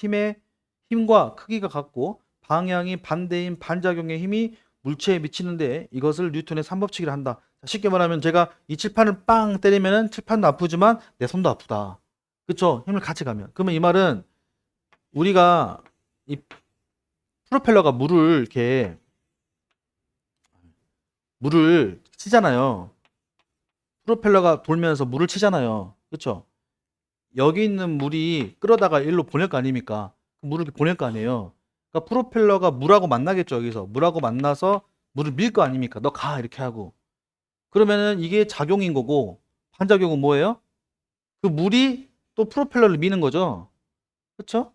힘과 크기가 같고 방향이 반대인 반작용의 힘이 물체에 미치는데 이것을 뉴턴의 3법칙이라 한다. 쉽게 말하면 제가 이 칠판을 빵 때리면은 칠판도 아프지만 내 손도 아프다. 그쵸? 힘을 같이 가면. 그러면 이 말은 우리가 이 프로펠러가 물을 치잖아요. 프로펠러가 돌면서 물을 치잖아요. 그쵸? 여기 있는 물이 끌어다가 일로 보낼 거 아닙니까? 물을 보낼 거 아니에요. 그러니까 프로펠러가 물하고 만나겠죠. 여기서 물하고 만나서 물을 밀 거 아닙니까? 너 가 이렇게 하고. 그러면은 이게 작용인 거고, 반작용은 뭐예요? 그 물이 또 프로펠러를 미는 거죠. 그쵸?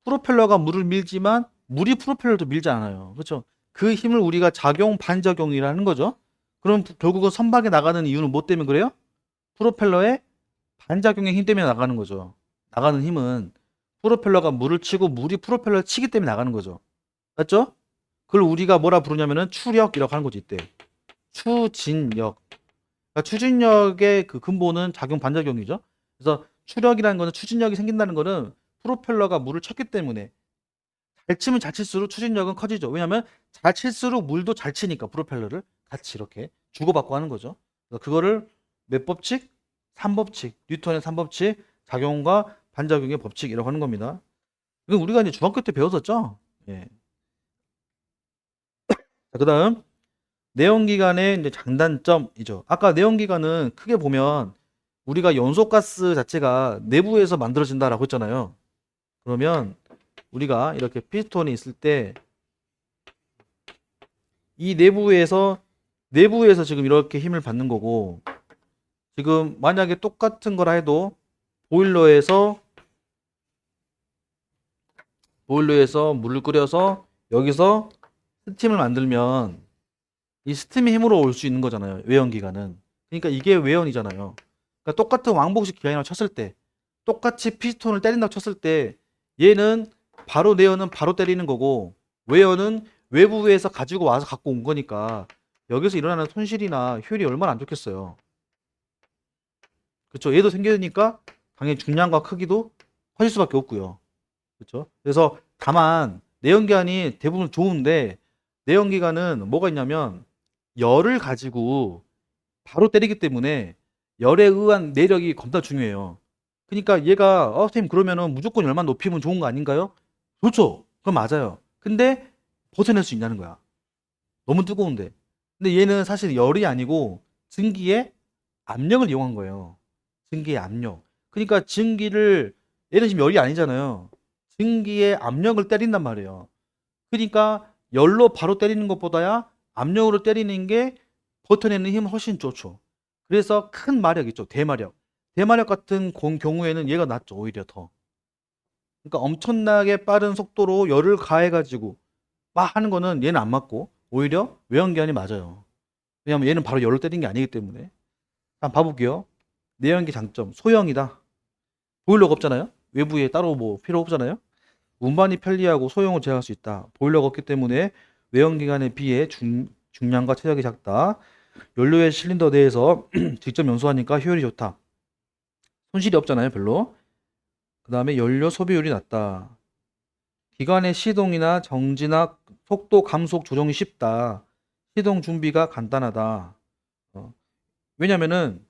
프로펠러가 물을 밀지만 물이 프로펠러도 밀지 않아요. 그쵸? 그 힘을 우리가 작용 반작용이라는 거죠. 그럼 결국은 선박에 나가는 이유는 뭐 때문에 그래요? 프로펠러의 반작용의 힘 때문에 나가는 거죠. 나가는 힘은 프로펠러가 물을 치고 물이 프로펠러를 치기 때문에 나가는 거죠. 맞죠? 그걸 우리가 뭐라 부르냐면은 추력이라고 하는 거지, 이때. 추진력. 그러니까 추진력의 그 근본은 작용 반작용이죠. 그래서 추력이라는 거는, 추진력이 생긴다는 거는 프로펠러가 물을 쳤기 때문에, 잘 치면 잘 칠수록 추진력은 커지죠. 왜냐면 잘 칠수록 물도 잘 치니까 프로펠러를 같이 이렇게 주고받고 하는 거죠. 그래서 그거를 몇 법칙? 3법칙. 뉴턴의 3법칙, 작용과 반작용의 법칙이라고 하는 겁니다. 이건 우리가 이제 중학교 때 배웠었죠. 예. 자, 그다음 내연기관의 이제 장단점이죠. 아까 내연기관은 크게 보면 우리가 연소가스 자체가 내부에서 만들어진다라고 했잖아요. 그러면 우리가 이렇게 피스톤이 있을 때 이 내부에서 지금 이렇게 힘을 받는 거고, 지금 만약에 똑같은 거라 해도 보일러에서 물을 끓여서 여기서 스팀을 만들면 이 스팀의 힘으로 올 수 있는 거잖아요. 외연기관은. 그러니까 이게 외연이잖아요. 그러니까 똑같은 왕복식 기관이라고 쳤을 때, 똑같이 피스톤을 때린다고 쳤을 때, 얘는 바로 내연은 바로 때리는 거고, 외연은 외부에서 가지고 와서 갖고 온 거니까 여기서 일어나는 손실이나 효율이 얼마나 안 좋겠어요. 그렇죠? 얘도 생기니까 당연히 중량과 크기도 커질 수밖에 없고요. 그렇죠? 그래서 다만 내연기관이 대부분 좋은데, 내연기관은 뭐가 있냐면 열을 가지고 바로 때리기 때문에 열에 의한 내력이 겁나 중요해요. 그러니까 얘가 선생님 그러면은 무조건 열만 높이면 좋은 거 아닌가요? 좋죠. 그건 맞아요. 근데 벗어낼 수 있냐는 거야. 너무 뜨거운데. 근데 얘는 사실 열이 아니고 증기의 압력을 이용한 거예요. 증기의 압력. 그러니까 얘는 지금 열이 아니잖아요. 증기의 압력을 때린단 말이에요. 그러니까 열로 바로 때리는 것보다야 압력으로 때리는 게 버텨내는 힘은 훨씬 좋죠. 그래서 큰 마력 있죠. 대마력. 대마력 같은 경우에는 얘가 낫죠. 오히려 더. 그러니까 엄청나게 빠른 속도로 열을 가해가지고 막 하는 거는 얘는 안 맞고 오히려 외연기관이 맞아요. 왜냐면 얘는 바로 열을 때리는 게 아니기 때문에. 한번 봐볼게요. 내연기 장점. 소형이다. 보일러가 없잖아요. 외부에 따로 뭐 필요 없잖아요. 운반이 편리하고 소형을 제어할 수 있다. 보일러가 없기 때문에 외연기관에 비해 중량과 체력이 작다. 연료의 실린더 내에서 직접 연소하니까 효율이 좋다. 손실이 없잖아요, 별로. 그 다음에 연료 소비율이 낮다. 기관의 시동이나 정지나 속도 감속 조정이 쉽다. 시동 준비가 간단하다. 왜냐면은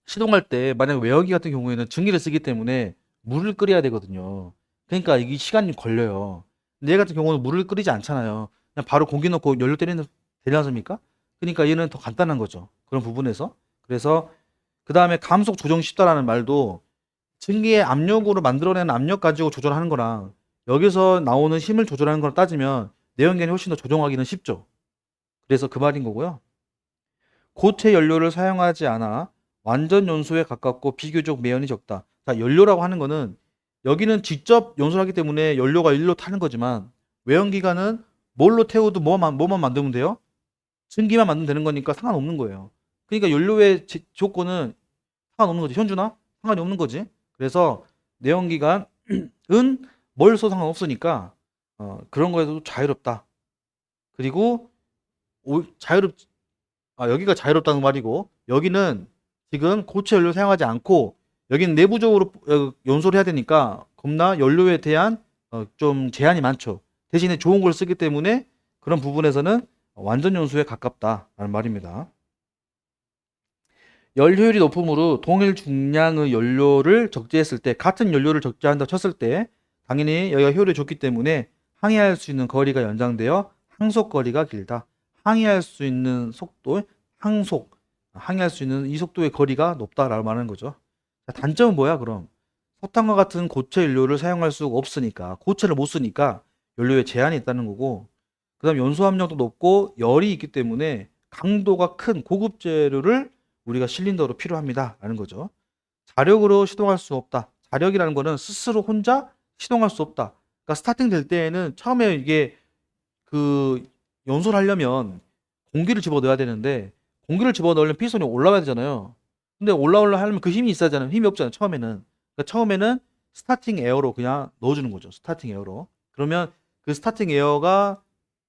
시동할 때 만약 외연기 같은 경우에는 증기를 쓰기 때문에 물을 끓여야 되거든요. 그러니까 이게 시간이 걸려요. 근데 얘 같은 경우는 물을 끓이지 않잖아요. 그냥 바로 공기 넣고 연료 때리는 되지 않습니까? 그러니까 얘는 더 간단한 거죠. 그런 부분에서. 그래서 그 다음에 감속 조정 쉽다라는 말도 증기의 압력으로 만들어내는 압력 가지고 조절하는 거랑 여기서 나오는 힘을 조절하는 걸 따지면 내연기관이 훨씬 더 조정하기는 쉽죠. 그래서 그 말인 거고요. 고체 연료를 사용하지 않아 완전 연소에 가깝고 비교적 매연이 적다. 자, 연료라고 하는 거는 여기는 직접 연소를 하기 때문에 연료가 일로 타는 거지만 외연기관은 뭘로 태워도 뭐만 만들면 돼요? 증기만 만들면 되는 거니까 상관없는 거예요. 그러니까 연료의 조건은 상관없는 거지. 현준아? 상관이 없는 거지. 그래서 내연기관은 뭘 써 상관없으니까 그런 거에도 자유롭다. 그리고 여기가 자유롭다는 말이고 여기는 지금 고체 연료 사용하지 않고 여기는 내부적으로 연소를 해야 되니까 겁나 연료에 대한 좀 제한이 많죠. 대신에 좋은 걸 쓰기 때문에 그런 부분에서는 완전 연소에 가깝다라는 말입니다. 연료율이 높으므로 동일 중량의 연료를 적재했을 때 같은 연료를 적재한다 쳤을 때 당연히 여기가 효율이 좋기 때문에 항해할 수 있는 거리가 연장되어 항속 거리가 길다. 항해할 수 있는 속도, 항해할 수 있는 이 속도의 거리가 높다라고 말하는 거죠. 자, 단점은 뭐야 그럼? 석탄과 같은 고체 연료를 사용할 수가 없으니까 고체를 못 쓰니까 연료에 제한이 있다는 거고 그 다음 연소 함량도 높고 열이 있기 때문에 강도가 큰 고급 재료를 우리가 실린더로 필요합니다 라는 거죠. 자력으로 시동할 수 없다. 자력이라는 거는 스스로 혼자 시동할 수 없다. 그러니까 스타팅 될 때에는 처음에 이게 그 연소를 하려면 공기를 집어넣어야 되는데 공기를 집어넣으려면 피스톤이 올라와야 되잖아요. 근데 올라오려 하려면 그 힘이 있어야 하잖아요. 힘이 없잖아요. 처음에는. 그러니까 처음에는 스타팅 에어로 그냥 넣어주는 거죠. 스타팅 에어로. 그러면 그 스타팅 에어가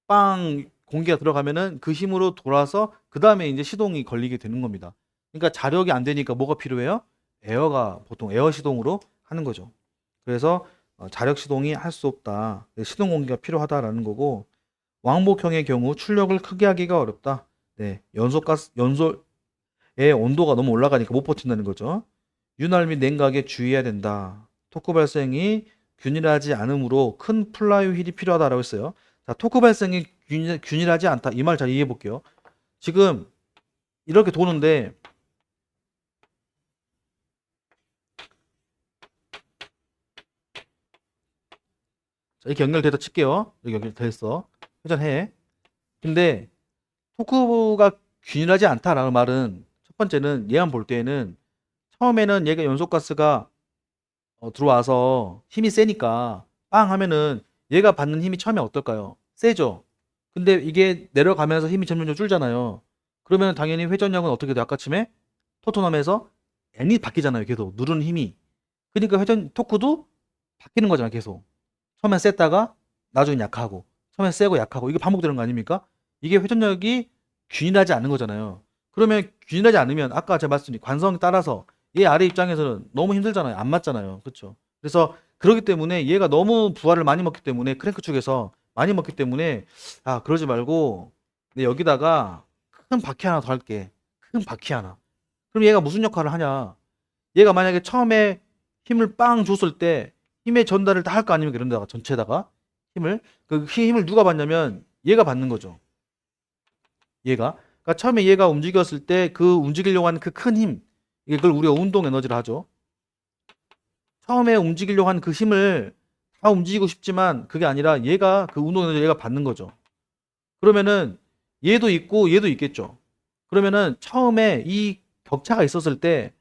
빵 공기가 들어가면은 그 힘으로 돌아서 그 다음에 이제 시동이 걸리게 되는 겁니다. 그러니까 자력이 안 되니까 뭐가 필요해요? 에어가 보통 에어 시동으로 하는 거죠. 그래서 자력 시동이 할 수 없다. 시동 공기가 필요하다라는 거고 왕복형의 경우 출력을 크게 하기가 어렵다. 네, 연소의 온도가 너무 올라가니까 못 버틴다는 거죠. 윤활 및 냉각에 주의해야 된다. 토크 발생이 균일하지 않으므로 큰 플라이 휠이 필요하다라고 했어요. 자, 토크 발생이 균일하지 않다. 이 말 잘 이해해 볼게요. 지금 이렇게 도는데 자, 이렇게 연결돼서 칠게요. 여기 연결됐어. 회전해. 근데 토크가 균일하지 않다라는 말은 첫 번째는 얘만 볼 때에는 처음에는 얘가 연소가스가 들어와서 힘이 세니까 빵 하면은 얘가 받는 힘이 처음에 어떨까요? 세죠. 근데 이게 내려가면서 힘이 점점 줄잖아요. 그러면 당연히 회전력은 어떻게 돼요? 아까쯤에 토트넘에서 N이 바뀌잖아요. 계속 누르는 힘이. 그러니까 회전 토크도 바뀌는 거잖아요. 계속. 처음엔 셌다가 나중엔 약하고 처음엔 세고 약하고 이게 반복되는 거 아닙니까? 이게 회전력이 균일하지 않는 거잖아요. 그러면 균일하지 않으면 아까 제가 말씀드린 관성에 따라서 얘 아래 입장에서는 너무 힘들잖아요. 안 맞잖아요. 그렇죠? 그래서 그렇기 때문에 얘가 너무 부하를 많이 먹기 때문에 크랭크 축에서 많이 먹기 때문에 그러지 말고 여기다가 큰 바퀴 하나 더 할게. 큰 바퀴 하나. 그럼 얘가 무슨 역할을 하냐? 얘가 만약에 처음에 힘을 빵 줬을 때 힘의 전달을 다 할 거 아닙니까? 이런 데다가 전체에다가 그 힘을 누가 받냐면 얘가 받는 거죠. 얘가. 그러니까 처음에 얘가 움직였을 때 그 움직이려고 하는 그 큰 힘, 이걸 우리가 운동 에너지를 하죠. 처음에 움직이려고 하는 그 힘을 다 움직이고 싶지만 그게 아니라 얘가 그 운동 에너지를 얘가 받는 거죠. 그러면은 얘도 있고 얘도 있겠죠. 그러면은 처음에 이 격차가 있었을 때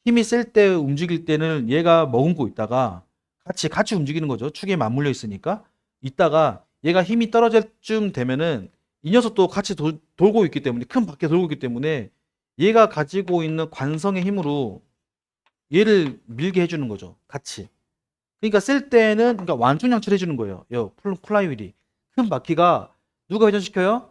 힘이 셀 때 움직일 때는 얘가 머금고 있다가 같이 움직이는 거죠. 축에 맞물려 있으니까. 있다가 얘가 힘이 떨어질 쯤 되면은 이 녀석도 같이 돌고 있기 때문에 큰 바퀴 돌고 있기 때문에 얘가 가지고 있는 관성의 힘으로 얘를 밀게 해주는 거죠. 같이. 그러니까 쓸 때는 그러니까 완충양치를 해주는 거예요. 플라이휠이. 큰 바퀴가 누가 회전시켜요?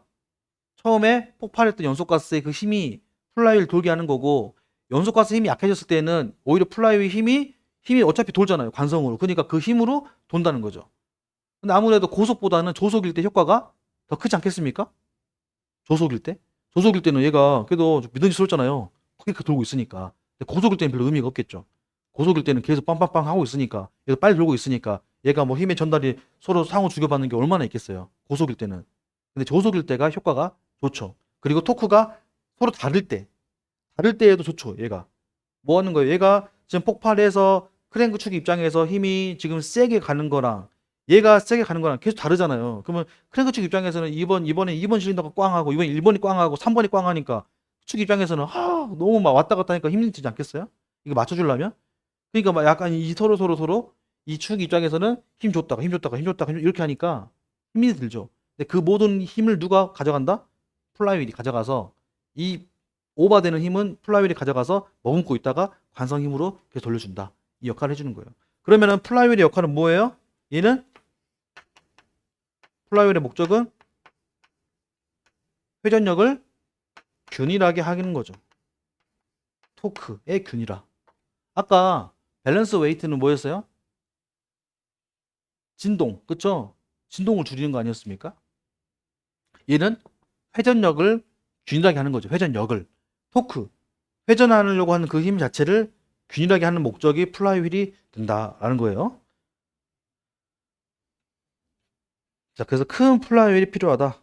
처음에 폭발했던 연소가스의 그 힘이 플라이휠 돌게 하는 거고 연소가스 힘이 약해졌을 때는 오히려 플라이휠 힘이 어차피 돌잖아요. 관성으로. 그러니까 그 힘으로 돈다는 거죠. 근데 아무래도 고속보다는 조속일 때 효과가 더 크지 않겠습니까? 조속일 때? 조속일 때는 얘가 그래도 믿음직스럽잖아요. 크게 돌고 있으니까. 근데 고속일 때는 별로 의미가 없겠죠. 고속일 때는 계속 빵빵빵 하고 있으니까, 얘가 빨리 돌고 있으니까, 얘가 뭐 힘의 전달이 서로 상호 주고받는 게 얼마나 있겠어요. 고속일 때는. 근데 저속일 때가 효과가 좋죠. 그리고 토크가 서로 다를 때에도 좋죠. 얘가. 뭐 하는 거예요? 얘가 지금 폭발해서 크랭크 축 입장에서 힘이 지금 세게 가는 거랑 얘가 세게 가는 거랑 계속 다르잖아요. 그러면 크랭크 축 입장에서는 이번에 2번 실린더가 꽝 하고 이번에 1번이 꽝 하고 3번이 꽝 하니까 축 입장에서는 너무 막 왔다 갔다 하니까 힘들지 않겠어요? 이거 맞춰주려면? 그러니까 막 약간 이 서로 이 축 입장에서는 힘 줬다가 이렇게 하니까 힘이 들죠. 근데 그 모든 힘을 누가 가져간다? 플라이휠이 가져가서 이 오버되는 힘은 플라이휠이 가져가서 머금고 있다가 관성 힘으로 계속 돌려준다. 이 역할을 해주는 거예요. 그러면은 플라이휠의 역할은 뭐예요? 얘는 플라이휠의 목적은 회전력을 균일하게 하는 거죠. 토크의 균일화. 아까 밸런스 웨이트는 뭐였어요? 진동, 그쵸? 진동을 줄이는 거 아니었습니까? 얘는 회전력을 균일하게 하는 거죠. 회전력을. 토크. 회전하려고 하는 그 힘 자체를 균일하게 하는 목적이 플라이휠이 된다라는 거예요. 자, 그래서 큰 플라이휠이 필요하다.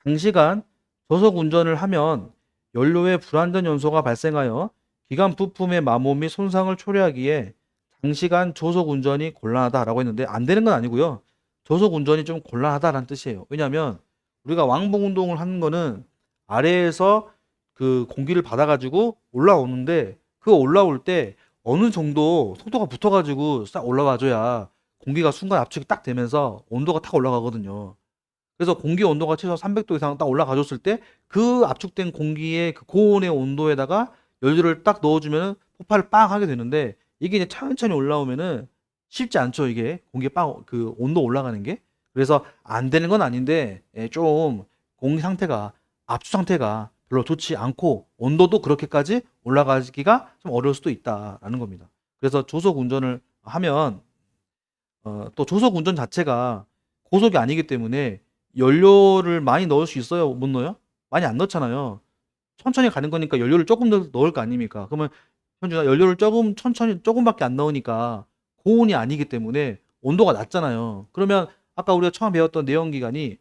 장시간 저속 운전을 하면 연료의 불안전 연소가 발생하여 기관 부품의 마모 및 손상을 초래하기에 장시간 저속 운전이 곤란하다라고 했는데 안 되는 건 아니고요. 저속 운전이 좀 곤란하다라는 뜻이에요. 왜냐하면 우리가 왕복 운동을 하는 거는 아래에서 그 공기를 받아가지고 올라오는데 그 올라올 때 어느 정도 속도가 붙어가지고 싹 올라와줘야 공기가 순간 압축이 딱 되면서 온도가 탁 올라가거든요. 그래서 공기 온도가 최소 300도 이상 딱 올라가줬을 때 그 압축된 공기의 그 고온의 온도에다가 연료를 딱 넣어주면 폭발을 빵 하게 되는데 이게 이제 천천히 올라오면은 쉽지 않죠. 이게 공기 빵 그 온도 올라가는 게. 그래서 안 되는 건 아닌데 좀 공기 상태가 압축 상태가 별로 좋지 않고 온도도 그렇게까지 올라가기가 좀 어려울 수도 있다라는 겁니다. 그래서 조속 운전을 하면 또 조속 운전 자체가 고속이 아니기 때문에 연료를 많이 넣을 수 있어요? 못 넣어요? 많이 안 넣잖아요. 천천히 가는 거니까 연료를 조금 더 넣을 거 아닙니까? 그러면 현준아 연료를 천천히 조금밖에 안 넣으니까 고온이 아니기 때문에 온도가 낮잖아요. 그러면 아까 우리가 처음 배웠던 내연기관이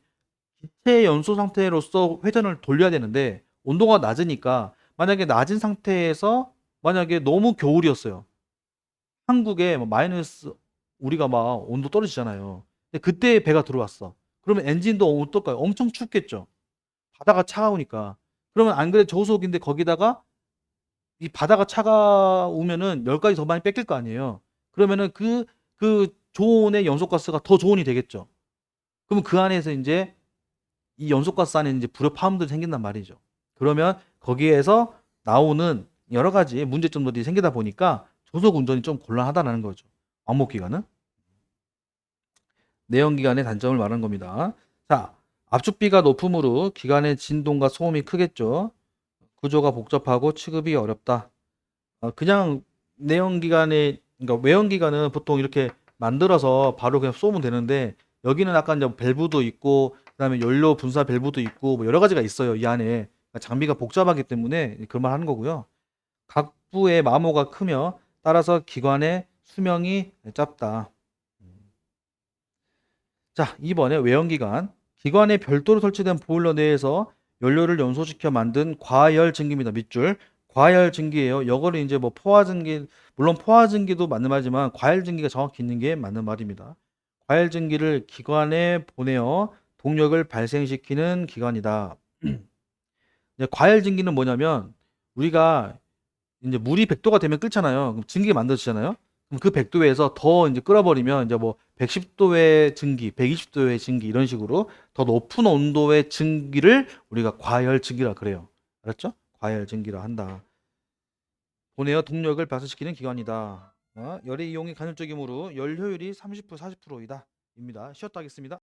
기체 연소 상태로서 회전을 돌려야 되는데 온도가 낮으니까 만약에 낮은 상태에서 만약에 너무 겨울이었어요. 한국에 뭐 마이너스 우리가 막 온도 떨어지잖아요. 근데 그때 배가 들어왔어. 그러면 엔진도 어떨까요? 엄청 춥겠죠. 바다가 차가우니까. 그러면 안 그래 저속인데 거기다가 이 바다가 차가우면은 열까지 더 많이 뺏길 거 아니에요. 그러면은 그 조온의 연소가스가 더 조온이 되겠죠. 그러면 그 안에서 이제 이 연소가스 안에 이제 불의 파음들이 생긴단 말이죠. 그러면 거기에서 나오는 여러 가지 문제점들이 생기다 보니까 조속 운전이 좀 곤란하다는 거죠. 왕복기관은. 내연기관의 단점을 말한 겁니다. 자, 압축비가 높으므로 기관의 진동과 소음이 크겠죠. 구조가 복잡하고 취급이 어렵다. 그냥 내연기관의 그러니까 외연기관은 보통 이렇게 만들어서 바로 그냥 쏘면 되는데 여기는 약간 이제 밸브도 있고 그다음에 연료 분사 밸브도 있고 뭐 여러 가지가 있어요. 이 안에 그러니까 장비가 복잡하기 때문에 그런 말 하는 거고요. 각부의 마모가 크며 따라서 기관의 수명이 짧다. 자, 이번에 외연기관. 기관에 별도로 설치된 보일러 내에서 연료를 연소시켜 만든 과열 증기입니다. 밑줄. 과열 증기예요. 이거를 이제 뭐 포화 증기, 물론 포화 증기도 맞는 말이지만 과열 증기가 정확히 있는 게 맞는 말입니다. 과열 증기를 기관에 보내어 동력을 발생시키는 기관이다. 이제 과열 증기는 뭐냐면 우리가 이제 물이 100도가 되면 끓잖아요. 그럼 증기가 만들어지잖아요. 그럼 그 100도에서 더 이제 끓어버리면 이제 뭐 110도의 증기, 120도의 증기 이런 식으로 더 높은 온도의 증기를 우리가 과열 증기라 그래요. 알았죠? 과열 증기라 한다. 보내어 동력을 발생시키는 기관이다. 열의 이용이 간헐적이므로 열 효율이 30% 40%이다. 입니다. 쉬었다 하겠습니다.